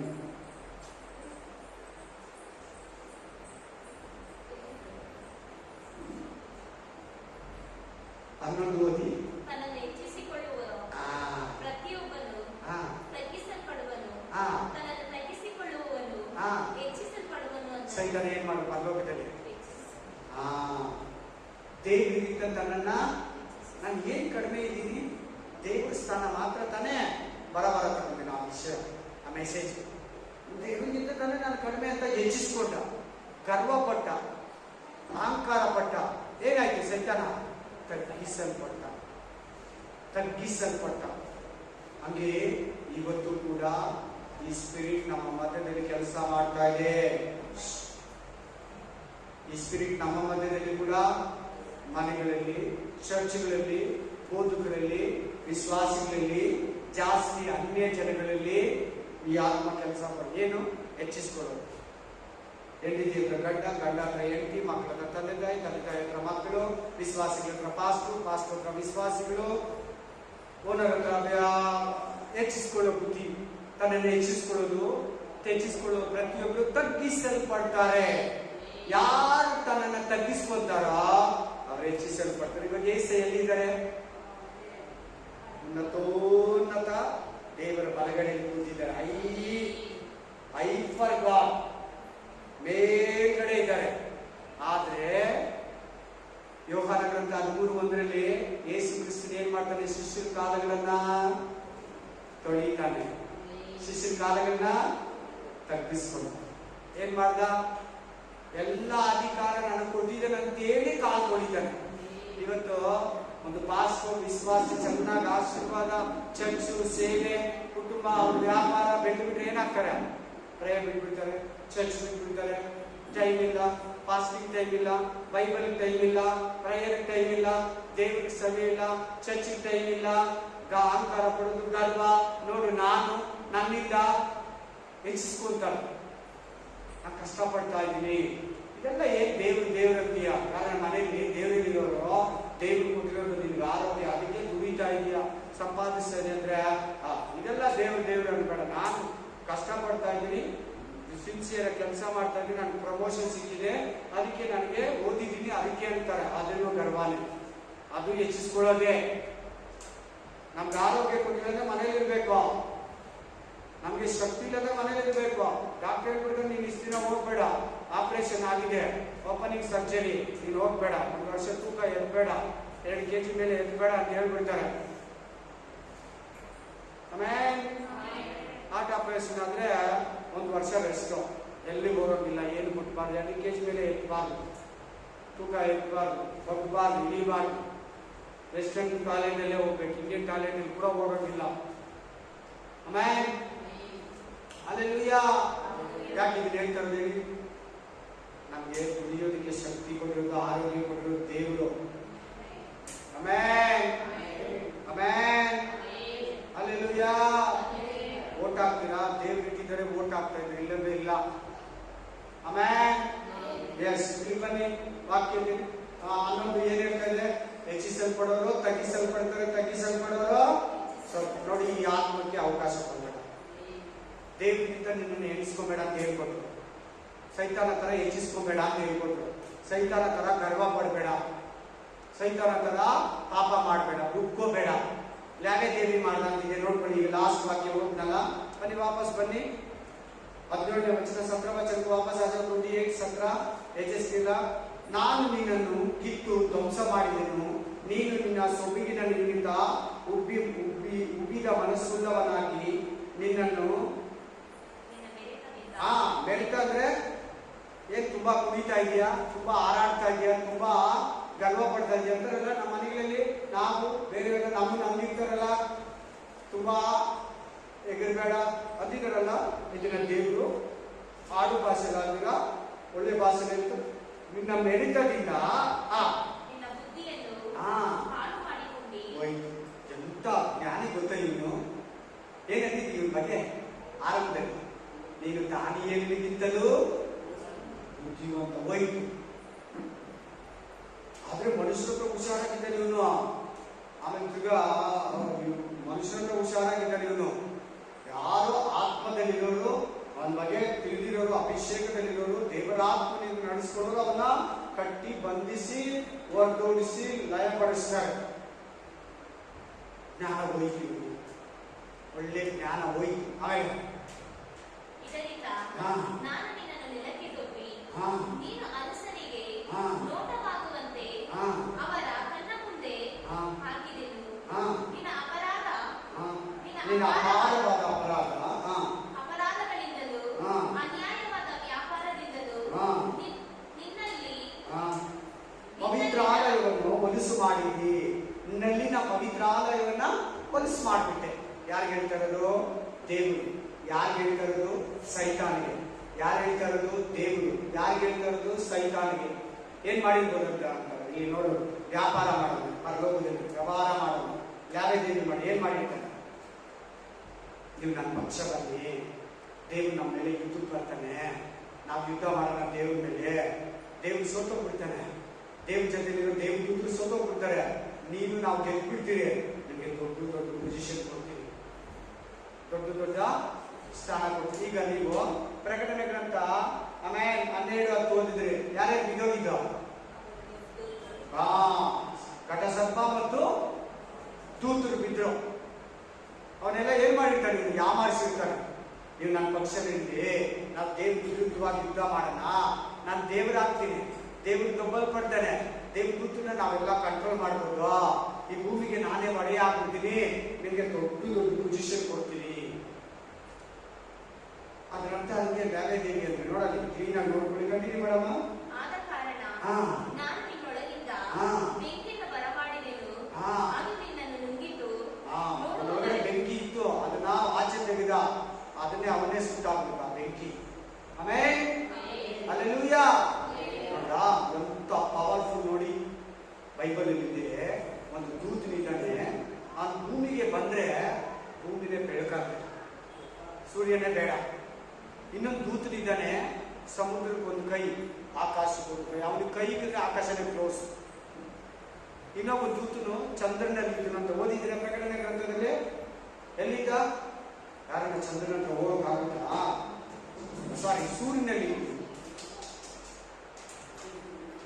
ಹನ್ನೊಂದು ಓದಿ. ತನ್ನನ್ನು ಹೆಚ್ಚಿಸಿಕೊಳ್ಳುವ ಪ್ರತಿಯೊಬ್ಬನು ತಗ್ಗಿಸಲ್ಪಡುವನು, ತನ್ನನ್ನು ತಗ್ಗಿಸಿಕೊಳ್ಳುವವನು ಹೆಚ್ಚಿಸಲ್ಪಡುವನು. ಸೈತಾನ ಏನ್ ಮಾಡು ಪರಲೋಕದಲ್ಲಿ? ದೇವರಿಗಿಂತ ತನ್ನನ್ನ ನಾನು ಏನ್ ಕಡಿಮೆ ಇದ್ದೀನಿ ದೇವರ ಸ್ಥಾನ ಮಾತ್ರ ತಾನೇ ಬರಬರ ತಗೊಂಡಿನ ಆ ವಿಷಯ, ಆ ಮೆಸೇಜ್. ದೇವರಿಗಿಂತ ತಾನೇ ನಾನು ಕಡಿಮೆ ಅಂತ ಹೆಚ್ಚಿಸ್ಕೊಂಡ, ಗರ್ವಪಟ್ಟ, ಅಹಂಕಾರ ಪಟ್ಟ. ಏನಾಯ್ತು? ಸೈತಾನ ತಗ್ಗಿಸಲ್ಪಟ್ಟ. ಹಂಗೆ ಇವತ್ತು ಕೂಡ ಈ ಸ್ಪಿರಿಟ್ ನಮ್ಮ ಮಧ್ಯದಲ್ಲಿ ಕೆಲಸ ಮಾಡ್ತಾ ಇದೆ. ಈ ಸ್ಪಿರಿಟ್ ನಮ್ಮ ಮಧ್ಯದಲ್ಲಿ ಕೂಡ ಮನೆಗಳಲ್ಲಿ, ಚರ್ಚ್ಗಳಲ್ಲಿ, ಬೋಧಕರಲ್ಲಿ, ವಿಶ್ವಾಸಿಗಳಲ್ಲಿ, ಜಾಸ್ತಿ ಅನ್ಯ ಜನಗಳಲ್ಲಿ ಈ ಆತ್ಮ ಕೆಲಸ ಮಾಡಿ ಏನು ಹೆಚ್ಚಿಸ್ಕೊಳ್ಳೋದು. ಹೆಂಡತಿ ಹತ್ರ ಗಂಡ, ಗಂಡ ಹತ್ರ ಹೆಂಡತಿ, ಮಕ್ಕಳ ಹತ್ರ ತಂದೆ ತಾಯಿ, ತಂದೆ ತಾಯಿ ಹತ್ರ ಮಕ್ಕಳು, ವಿಶ್ವಾಸಿಗಳ ಹತ್ರ ಪಾಸ್ಟರ್ ಹತ್ರ ವಿಶ್ವಾಸಿಗಳು, ಓನರ್ ಹತ್ರ ಹೆಚ್ಚಿಸ್ಕೊಳ್ಳೋ ಬುದ್ಧಿ, ತನ್ನನ್ನು ಹೆಚ್ಚಿಸ್ಕೊಳ್ಳೋ ಪ್ರತಿಯೊಬ್ಬರು ತಗ್ಗಿಸಲ್ಪಡ್ತಾರೆ. ಯಾರು ತನ್ನನ್ನು ತಗ್ಗಿಸ್ಕೊಳ್ತಾರೋ ಅವ್ರು ಹೆಚ್ಚಿಸಲ್ಪಡ್ತಾರೆ. ಇವಾಗ ಏಸು ಎಲ್ಲಿದ್ದಾರೆ? ಉನ್ನತೋನ್ನತ ದೇವರ ಬಲಗಡೆಯಲ್ಲಿ ಕೂತಿದ್ದಾರೆ. ಐ ಫಾರ್ ಗಾಡ್ ಮೇಲ್ಗಡೆ ಇದ್ದಾರೆ. ಆದ್ರೆ ಯೋಹಾನ ಗ್ರಂಥ 13:1 ಯೇಸು ಕ್ರಿಸ್ತನ್ ಏನ್ ಮಾಡ್ತಾನೆ? ಶಿಷ್ಯರ ಕಾಲಗಳನ್ನ ತೊಳಿತಾನೆ, ಶಿಷ್ಯರ ಕಾಲಗಳನ್ನ ತಗ್ಗಿಸ್ಕೊಂಡು ಏನ್ ಮಾಡ್ದ? ಎಲ್ಲ ಅಧಿಕಾರ ನನಗೆ ಕೊಟ್ಟಿದ್ದಾನೆ ಅಂತೇಳಿ ಕಾಲು ತೊಳಿತಾನೆ. ಇವತ್ತು ಒಂದು ಪಾಸ್ಪೋರ್ಟ್ ವಿಶ್ವಾಸ ಚೆನ್ನಾಗಿ ಆಶೀರ್ವಾದ, ಚರ್ಚು, ಸೇವೆ, ಕುಟುಂಬ, ಅವ್ರ ವ್ಯಾಪಾರ ಬೆಳೆದ್ಬಿಟ್ರೆ ಏನಾಗ್ತಾರೆ? ಪ್ರೇಯರ್ ಬಿಟ್ಬಿಡ್ತಾರೆ, ಚರ್ಚ್ ಬಿಟ್ಬಿಡ್ತಾರೆ. ಟೈಮ್ ಇಲ್ಲ, ಫಾಸ್ಟಿಂಗ್ ಟೈಮ್ ಇಲ್ಲ, ಬೈಬಲ್ ಟೈಮ್ ಇಲ್ಲ, ಪ್ರೇಯರ್ ಟೈಮ್ ಇಲ್ಲ, ದೇವರಿಗೆ ಸಮಯ ಇಲ್ಲ, ಚರ್ಚ್ ಟೈಮ್ ಇಲ್ಲ. ಅಹಂಕಾರ ಪಡೋದು, ಗರ್ವ, ನೋಡು ನಾನು ನನ್ನಿಂದ ಹೆಚ್ಚಿಸ್ಕೊಂತಾರೆ, ನಾನು ಕಷ್ಟಪಡ್ತಾ ಇದ್ದೀನಿ. ಇದೆಲ್ಲ ಏನ್ ದೇವರಂತೀಯ? ಕಾರಣ ಮನೆಯಲ್ಲಿ ದೇವರಿರೋರು ದೇವ್ರು ಕೊಟ್ಟಿರೋದು ನಿನ್ಗೆ ಆರೋಗ್ಯ, ಅದಕ್ಕೆ ದುಡಿತಾ ಇದೆಯಾ, ಸಂಪಾದಿಸ್ತದೆ ಅಂದ್ರೆ ಇದೆಲ್ಲ ದೇವ್ರು ಅನ್ಬೇಡ. ನಾನು ಕಷ್ಟಪಡ್ತಾ ಇದ್ದೀನಿ, ಸಿನ್ಸಿಯರ್ ಕೆಲಸ ಮಾಡ್ತಾ ಇದ್ದೀನಿ, ನನಗೆ ಪ್ರಮೋಷನ್ ಸಿಕ್ಕಿದೆ, ಅದಕ್ಕೆ ನನಗೆ ಓದಿದ್ದೀನಿ, ಅದಕ್ಕೆ ಅಂತಾರೆ. ಅದನ್ನು ಗರ್ವಾನೆ, ಅದು ಹೆಚ್ಚಿಸ್ಕೊಳ್ಳೋದೇ. ನಮ್ಗೆ ಆರೋಗ್ಯ ಕೊಟ್ಟಿದ್ರೆ ಮನೇಲಿ ಇರ್ಬೇಕು, ನಮ್ಗೆ ಶಕ್ತಿ ಇಲ್ಲದೆ ಮನೇಲಿ ಇರ್ಬೇಕು. ಡಾಕ್ಟರ್ ಹೇಳ್ಬಿಡ್ತಾರೆ ನೀನು ಇಷ್ಟು ದಿನ ಹೋಗ್ಬೇಡ, ಆಪರೇಷನ್ ಆಗಿದೆ, ಓಪನಿಂಗ್ ಸರ್ಜರಿ, ನೀನು ಹೋಗ್ಬೇಡ, 1 ವರ್ಷ ತೂಕ ಎದ್ಬೇಡ, 2 kg ಮೇಲೆ ಎದ್ಬೇಡ ಅಂತ ಹೇಳ್ಬಿಡ್ತಾರೆ. ಆಮೇಲೆ ಹಾರ್ಟ್ ಆಪರೇಷನ್ ಆದ್ರೆ 1 ವರ್ಷ ರೆಸ್ಟ್, ಎಲ್ಲಿ ಹೋಗೋದಿಲ್ಲ, ಏನು ಮುಟ್ಬಾರ್ದು, 2 kg ಮೇಲೆ ಎತ್ತಬಾರ್ದು, ತೂಕ ಎತ್ತಬಾರ್ದು, ಹೋಗ್ಬಾರ್ದು, ಇಳಿಬಾರ್ದು. ವೆಸ್ಟರ್ನ್ ಟಾಯ್ಲೆಟಲ್ಲೇ ಹೋಗ್ಬೇಕು, ಇಂಡಿಯನ್ ಟಾಯ್ಲೆಟಲ್ಲಿ ಕೂಡ ಹೋಗೋದಿಲ್ಲ. ಆಮೇಲೆ ಅಲ್ಲೆಲ್ಲೂಯಾ. ಯಾಕೆ ಇದನ್ನ ಹೇಳ್ತಾರೆ ಹೇಳಿ? ನಮ್ಗೆ ದುಡಿಯೋದಕ್ಕೆ ಶಕ್ತಿ ಕೊಟ್ಟಿರೋದು, ಆರೋಗ್ಯ ಕೊಟ್ಟಿರೋದು ದೇವರು. ಆಮೇಲೆ ಅಲ್ಲೆಲ್ಲೂಯಾ. ಓಟ್ ಹಾಕ್ತೀರಾ? ದೇವ್ರು ಇಟ್ಟಿದ್ದಾರೆ, ಓಟ್ ಹಾಕ್ತಾ ಇದ್ರೆ, ಇಲ್ಲವೇ ಇಲ್ಲ. ಆಮೇಲೆ ಎಸ್, ಇಲ್ಲಿ ಬನ್ನಿ ವಾಕ್ಯದಲ್ಲಿ ಅನ್ನೊಂದು ಏನ್ ಹೇಳ್ತಾ ಇದೆ? ಹೆಚ್ಚಿಸಲ್ಪಡೋರು ತಗ್ಗಿಸಲ್ಪಡ್ತಾರೆ, ತಗ್ಗಿಸಲ್ಪಡೋರು ನೋಡಿ. ಈ ಆತ್ಮಕ್ಕೆ ಅವಕಾಶ ಕೊಡಬೇಡ, ದೇವರಿಗಿಂತ ನಿನ್ನನ್ನು ಎಣಿಸ್ಕೊಬೇಡ ಅಂತ ಹೇಳ್ಕೊಟ್ರು. ಸೈತಾನ ತರ ಹೆಚ್ಚಿಸ್ಕೊಬೇಡ ಅಂತ ಹೇಳ್ಕೊಟ್ರು. ಸೈತಾನ ತರ ಗರ್ವ ಪಡಬೇಡ, ಸೈತಾನ ತರ ಪಾಪ ಮಾಡಬೇಡ, ಉಟ್ಕೋಬೇಡ. ಯಾಕೆ ದೇವಿ ಮಾಡ್ದಂತಿದೆ ನೋಡ್ಕೊಳ್ಳಿ. ಈಗ ಲಾಸ್ಟ್ ವಾಕ್ಯ ಹೋಗ್ನಲ್ಲ, ಬನ್ನಿ ವಾಪಸ್ ಬನ್ನಿ. 17ನೇ ವಚನ, 17 ವಚನಕ್ಕೆ ವಾಪಸ್ ಆದ 28:17 ಯಜಸ್ಸಿಲ್ಲ. ನಾನು ನಿನ್ನನ್ನು ಕಿತ್ತು ಧ್ವಂಸ ಮಾಡಿದೆನು, ನೀನು ನಿನ್ನ ಸೊಬಗಿನ ನಿನ್ನಿಂದ ಉಬ್ಬಿದ ಮನಸ್ಸುಳ್ಳವನಾಗಿ ನಿನ್ನನ್ನು ಮೆರಿತ ಅಂದ್ರೆ ಏನ್ ತುಂಬಾ ಕುಡಿತಾ ಇದೆಯಾ, ತುಂಬಾ ಹಾರಾಡ್ತಾ ಇದೆಯಾ, ತುಂಬಾ ಗರ್ವ ಪಡ್ತಾ ಇದೆಯಾ ಅಂತಾರಲ್ಲ ನಮ್ಮ ಮನೆಗಳಲ್ಲಿ. ನಾವು ಬೇರೆಯವರೆಲ್ಲ ನಮ್ಮನ್ನು ನಂಬಿರ್ತಾರಲ್ಲ, ತುಂಬಾ ಎಗರ್ಬೇಡ ಅಂದಿದ್ದಾರಲ್ಲ. ಇದನ್ನ ದೇವರು ಆಡು ಭಾಷೆಗಾಗಿರ ಒಳ್ಳೆ ಭಾಷೆ ಇತ್ತು. ನಿನ್ನ ಮೆರಿತದಿಂದ ಎಂತ ಜ್ಞಾನಿ ಗೊತ್ತ ಇವನು. ಏನಂತಿದ್ದಿ ಇವನ್ ಬಗ್ಗೆ ಆರಂಭದಲ್ಲಿ? ನೀನು ದಾನಿಯೇಲನಿಗಿಂತಲೂ ಬುದ್ಧಿವಂತ. ಹೋಯ್ತು. ಆದ್ರೆ ಮನುಷ್ಯರ ಹುಷಾರಾಗಿದ್ದಾನೆ ಇವನು. ಆಮೇಲೆ ಈಗ ಮನುಷ್ಯರ ಹುಷಾರಾಗಿದ್ದಾನೆ ಇವನು. ಯಾರೋ ಆತ್ಮದಲ್ಲಿರೋರು, ಅವನ ಬಗ್ಗೆ ತಿಳಿದಿರೋರು, ಅಭಿಷೇಕದಲ್ಲಿರೋರು, ದೇವರ ಆತ್ಮನಿಂದ ನಡೆಸ್ಕೊಳ್ಳೋರು ಅವನ್ನ ಕಟ್ಟಿ ಬಂಧಿಸಿ ಹೊರದೋಡಿಸಿ ಲಯಪಡಿಸ್ತಾರೆ. ಜ್ಞಾನ ಹೋಯ್ತು, ಒಳ್ಳೆ ಜ್ಞಾನ ಹೋಯ್ತು. ಆಮೇಲೆ ನಾನು ನಿನ್ನನ್ನು ನೆಲಕ್ಕೆ ದೊಬ್ಬಿ ನೀನು ಅರಸನಿಗೆ ನೋಟವಾಗುವಂತೆ ಅವರ ಕಣ್ಣ ಮುಂದೆ ಹಾಕಿದೆನು. ನಿನ್ನ ಅಪರಾಧ ನಿನ್ನ ಅಪಾರವಾದ ಅಪರಾಧ ಅಪರಾಧಗಳಿಂದಲೂ ಅನ್ಯಾಯವಾದ ವ್ಯಾಪಾರದಿಂದಲೂ ನಿನ್ನಲ್ಲಿ ಪವಿತ್ರಾಲಯವನ್ನು ಹೊಲಸು ಮಾಡಿದಿ. ನಿನ್ನಲ್ಲಿನ ಪವಿತ್ರಾಲಯವನ್ನ ಹೊಲಸು ಮಾಡಿಬಿಟ್ಟೆ. ಯಾರಿಗೆ ಹೇಳ್ತಾ ಇರೋದು? ದೇವರು. ಯಾರಿಗೆ ಹೇಳ್ತಾ ಇರೋದು? ಸೈತಾನಿಗೆ. ಯಾರು ಹೇಳ್ತಾ ಇರೋದು? ದೇವರು. ಯಾರಿಗೆ ಹೇಳ್ತಾ ಇರೋದು? ಸೈತಾನಿಗೆ. ಏನ್ ಮಾಡಿರ್ಬೋದು ಅಂತ ಇಲ್ಲಿ ನೋಡು. ವ್ಯಾಪಾರ ಮಾಡೋದು, ಪರಲೋಕದಲ್ಲಿ ವ್ಯವಹಾರ ಮಾಡೋದು. ಯಾರೇ ದೇವರು ಮಾಡಿ ಏನ್ ಮಾಡಿರ್ತಾನೆ? ನೀವು ನನ್ನ ಪಕ್ಷ ಬನ್ನಿ, ದೇವ್ರು ನಮ್ಮ ಮೇಲೆ ಯುದ್ಧಕ್ಕೆ ಬರ್ತಾನೆ, ನಾವು ಯುದ್ಧ ಮಾಡೋಣ ದೇವ್ರ ಮೇಲೆ. ದೇವ್ರು ಸೋತೋಗ್ಬಿಡ್ತಾನೆ. ದೇವ್ರ ಜೊತೆಲಿರೋ ದೇವ್ರ ದೂತರು ಸೋತೋಗ್ಬಿಡ್ತಾರೆ. ನೀನು ನಾವು ಗೆದ್ಬಿಡ್ತೀರಿ. ನಿಮಗೆ ದೊಡ್ಡ ದೊಡ್ಡ ಪೊಸಿಷನ್ ಕೊಡ್ತೀವಿ, ದೊಡ್ಡ ದೊಡ್ಡ ಸ್ಥಾನ ಕೊಡ್ತೀವಿ. ಈಗ ನೀವು ಪ್ರಕಟಣೆ ಗ್ರಂಥ 12:10 ಓದಿದ್ರಿ. ಯಾರ್ಯಾರು ಬಿದ್ದೋಗಿದ್ದ? ಘಟಸರ್ಪ ಮತ್ತು ದೂತರು ಬಿದ್ರು. ಅವನ್ನೆಲ್ಲ ಏನ್ ಮಾಡಿರ್ತಾರೆ? ನೀವು ಯಾಮಾರಿಸಿರ್ತಾರೆ. ನೀವು ನನ್ನ ಪಕ್ಷದಲ್ಲಿ ನಾವು ದೇವ್ರ ವಿರುದ್ಧವಾಗಿ ಯುದ್ಧ ಮಾಡೋಣ, ನಾನು ದೇವರಾಗ್ತೀನಿ, ದೇವ್ರು ದೊಬ್ಬಲ್ಪಡ್ತಾನೆ, ದೇವ್ರ ದೂತನ್ನ ನಾವೆಲ್ಲ ಕಂಟ್ರೋಲ್ ಮಾಡ್ಬೋದು, ಈ ಭೂಮಿಗೆ ನಾನೇ ಒಡೆಯ ಆಗ್ಬಿಡ್ತೀನಿ, ನಿಮಗೆ ದೊಡ್ಡ ದೊಡ್ಡ ಪೊಸಿಷನ್ ಕೊಡ್ತೀನಿ. ಅದರಂತ ಅದಕ್ಕೆ ಬೇರೆ ದೇವಿ ಅಂದ್ರೆ ನೋಡಲಿ ಕ್ಲೀನಾಗಿ ನೋಡ್ಕೊಳ್ಳಿ. ಕಂಟಿನ್ಯೂ ಮಾಡಮ್ಮ. ಆದ ಕಾರಣ ನಾನು ನಿನ್ನೊಳಗಿಂದ ಬೆಂಕಿಯನ್ನು ಬರಮಾಡಿದೆನು, ಅದು ನಿನ್ನನ್ನು ನುಂಗಿತು. ಒಳಗಡೆ ಬೆಂಕಿ ಇತ್ತು, ಅದನ್ನ ಆಚೆ ತೆಗೆದ, ಅದನ್ನೇ ಅವನ್ನೇ ಸುಟ್ಟಾಗ್ಬೇಕು ಆ ಬೆಂಕಿ. ಆಮೇಲೆ ಹಲ್ಲೆಲೂಯಾ. ನೋಡ್ರಾ ಎಂತ ಪವರ್ಫುಲ್ ನೋಡಿ. ಬೈಬಲ್ ಇದೆ ಒಂದು ದೂತನಿದ್ದಾನೆ, ಆ ಭೂಮಿಗೆ ಬಂದ್ರೆ ಭೂಮಿನೇ ಬೆಳಕಾಗುತ್ತೆ, ಸೂರ್ಯನೇ ಬೇಡ. ಇನ್ನೊಂದು ದೂತನಿದ್ದಾನೆ, ಸಮುದ್ರಕ್ಕೆ ಒಂದು ಕೈ, ಆಕಾಶಕ್ಕೆ ಒಂದು ಕೈ. ಅವನಿಗೆ ಕೈ ಇದ್ರೆ ಆಕಾಶನೇ ಕ್ಲೋಸ್. ಇನ್ನೊಬ್ಬ ದೂತನು ಚಂದ್ರನಲ್ಲಿ ಇದ್ದನು ಅಂತ ಓದಿದ್ರೆ ಪ್ರಕಟಣೆ ಗ್ರಂಥದಲ್ಲಿ. ಎಲ್ಲಿದ್ದ? ಯಾರನ್ನ ಚಂದ್ರನ ಹತ್ರ ಹೋಗಕ್ಕಾಗುತ್ತಾ? ಸಾರಿ, ಸೂರ್ಯನಲ್ಲಿ.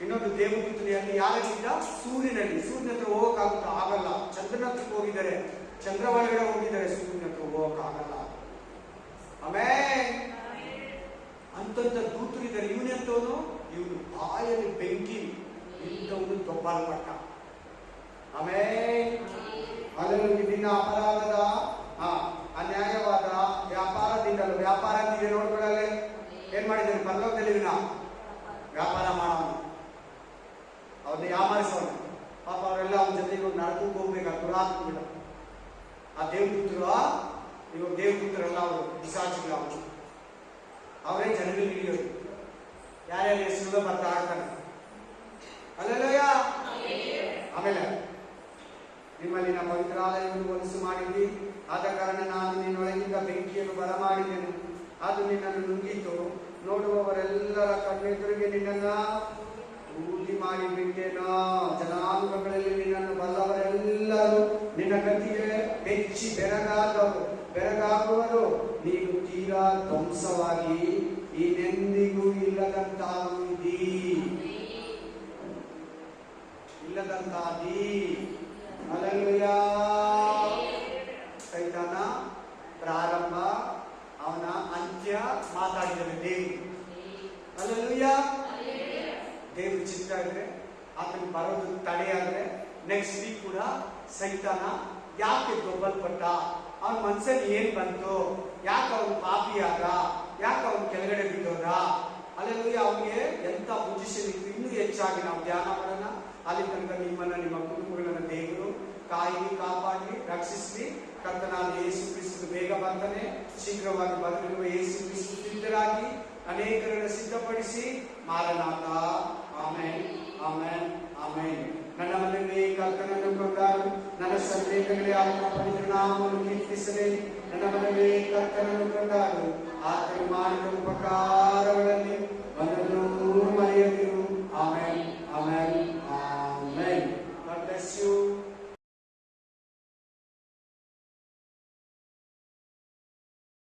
ಇನ್ನೊಂದು ದೇವದೂತನಲ್ಲಿ ಯಾರಿದ್ದ? ಸೂರ್ಯನಲ್ಲಿ. ಸೂರ್ಯನ ಹತ್ರ ಹೋಗಕ್ಕಾಗುತ್ತಾ? ಆಗಲ್ಲ. ಚಂದ್ರನ ಹತ್ರಕ್ಕೆ ಹೋಗಿದ್ದಾರೆ, ಚಂದ್ರ ಒಳಗಡೆ ಹೋಗಿದ್ದಾರೆ, ಸೂರ್ಯನ ಹತ್ರ ಹೋಗಕ್ಕಾಗಲ್ಲ. ಆಮೇಲೆ ಅಂತಂತ ದೂತರಿದ್ದಾರೆ. ಇವನೆಂತವನು? ಇವನು ಬಾಯಲ್ಲಿ ಬೆಂಕಿ ಇಂಥವನು ದೊಬ್ಬಲ್ಪಟ್ಟ. ಆಮೇಲೆ ಅದರಲ್ಲಿ ನಿನ್ನ ಅಪರಾಧದ ಅನ್ಯಾಯವಾದ ವ್ಯಾಪಾರದಿಂದಲೂ. ವ್ಯಾಪಾರ ಅಂತಿದೆ ನೋಡ್ಕೊಳ್ಳಲೆ. ಏನ್ ಮಾಡಿದ್ದಾನೆ? ಪರಲೋಕದಲ್ಲಿ ವಿನ ವ್ಯಾಪಾರ ಮಾಡೋನು, ಅವ್ರನ್ನ ಯಾಮಾರಿಸೋನು. ಪಾಪ ಅವರೆಲ್ಲ ಅವನ ಜೊತೆ ಇವಾಗ ನಡ್ಕೊಂಡು ಹೋಗ್ಬೇಕು. ದುರಾತ್ಮಗಳ ಆ ದೇವದೂತರು, ಇವಾಗ ದೇವದೂತರೆಲ್ಲ ಅವರು ಪಿಶಾಚಿಗಳು. ಅವರು ಅವರೇ ಜನರಿಗೆ ಹಿಡಿಯೋದು. ಯಾರ್ಯಾರ ಹೆಸರು ಬರ್ತಾ ಆಡ್ತಾನೆ. ಹಲ್ಲೆಲೂಯಾ. ಆಮೇಲೆ ನಿಮ್ಮಲ್ಲಿನ ಪವಿತ್ರಾಲಯವನ್ನು ಹೊಲಸು ಮಾಡಿದ್ದಿ, ಆದ ಕಾರಣ ನಾನು ನಿನ್ನೊಳಗಿಂದ ಬೆಂಕಿಯನ್ನು ಬರಮಾಡಿದೆನು, ಅದು ನಿನ್ನನ್ನು ನುಂಗಿತು. ನೋಡುವವರೆಲ್ಲರ ಕಣ್ಣೆದುರಿಗೆ ನಿನ್ನನ್ನ ಊದಿ ಮಾಡಿಬಿಟ್ಟೇನೋ. ಜನಾಂಗಗಳಲ್ಲಿ ನಿನ್ನನ್ನು ಬಲ್ಲವರೆಲ್ಲರೂ ನಿನ್ನ ಗತಿಗೆ ಬೆಚ್ಚಿ ಬೆರಗಾಗುವರು. ನೀನು ತೀರಾ ಧ್ವಂಸವಾಗಿ ಇನ್ನೆಂದಿಗೂ ಇಲ್ಲದಂತಾಗುವುದಿ. ಹಲ್ಲೆಲೂಯಾ. ಸೈತಾನ ಪ್ರಾರಂಭ, ಅವನ ಅಂತ್ಯ ಮಾತಾಡಿದರೆ ದೇವರು. ಹಲ್ಲೆಲೂಯಾ. ದೇವ್ರ ಚಿತ್ತ ಇದ್ರೆ, ಆತನ ಬರೋದು ತಡೆಯಾದ್ರೆ ನೆಕ್ಸ್ಟ್ ವೀಕ್ ಕೂಡ ಸೈತಾನ ಯಾಕೆ ದೊಬ್ಬಲ್ಪಟ್ಟ, ಅವನ ಮನಸ್ಸಲ್ಲಿ ಏನ್ ಬಂತು, ಯಾಕೆ ಅವನು ಪಾಪಿಯಾದ, ಯಾಕೆ ಅವನು ಕೆಳಗಡೆ ಬಿದ್ದೋದ. ಹಲ್ಲೆಲೂಯಾ. ಅವನಿಗೆ ಎಂತ ಪೊಸಿಷನ್ ಇತ್ತು. ಇನ್ನೂ ಹೆಚ್ಚಾಗಿ ನಾವು ಧ್ಯಾನ ಮಾಡೋಣ. ಅಲ್ಲಿ ತನಕ ನಿಮ್ಮನ್ನ, ನಿಮ್ಮ ಕುಟುಂಬಗಳನ್ನ ದೇವರು ಕಾಯಿ ಕಾಪಾಡಿ ರಕ್ಷಿಸಲಿ. ಕರ್ತನಾದ ಯೇಸು ಕ್ರಿಸ್ತ ಬೇಗ ಬರ್ತಾನೆ. ಶೀಘ್ರವಾಗಿ ಬರಲಿರುವ ಯೇಸು ಕ್ರಿಸ್ತ ಸಿದ್ಧರಾಗಿ ಅನೇಕರನ್ನು ಸಿದ್ಧಪಡಿಸಿ ಮಾರನಾಥ. ಆಮೇನ್, ಆಮೇನ್, ಆಮೇನ್. ನನ್ನ ಮನೆಯಲ್ಲಿ ಕರ್ತನನ್ನು ಕೊಂಡಾರು, ನನ್ನ ಸಂದೇಹಗಳೇ ಆತ್ಮ ಪವಿತ್ರ ನಾಮವನ್ನು ಕೀರ್ತಿಸಲಿ. ನನ್ನ ಮನೆಯಲ್ಲಿ ಕರ್ತನನ್ನು ಕೊಂಡಾರು, ಆತನು ಮಾಡಿದ ಉಪಕಾರಗಳಲ್ಲಿ ಒಂದನ್ನು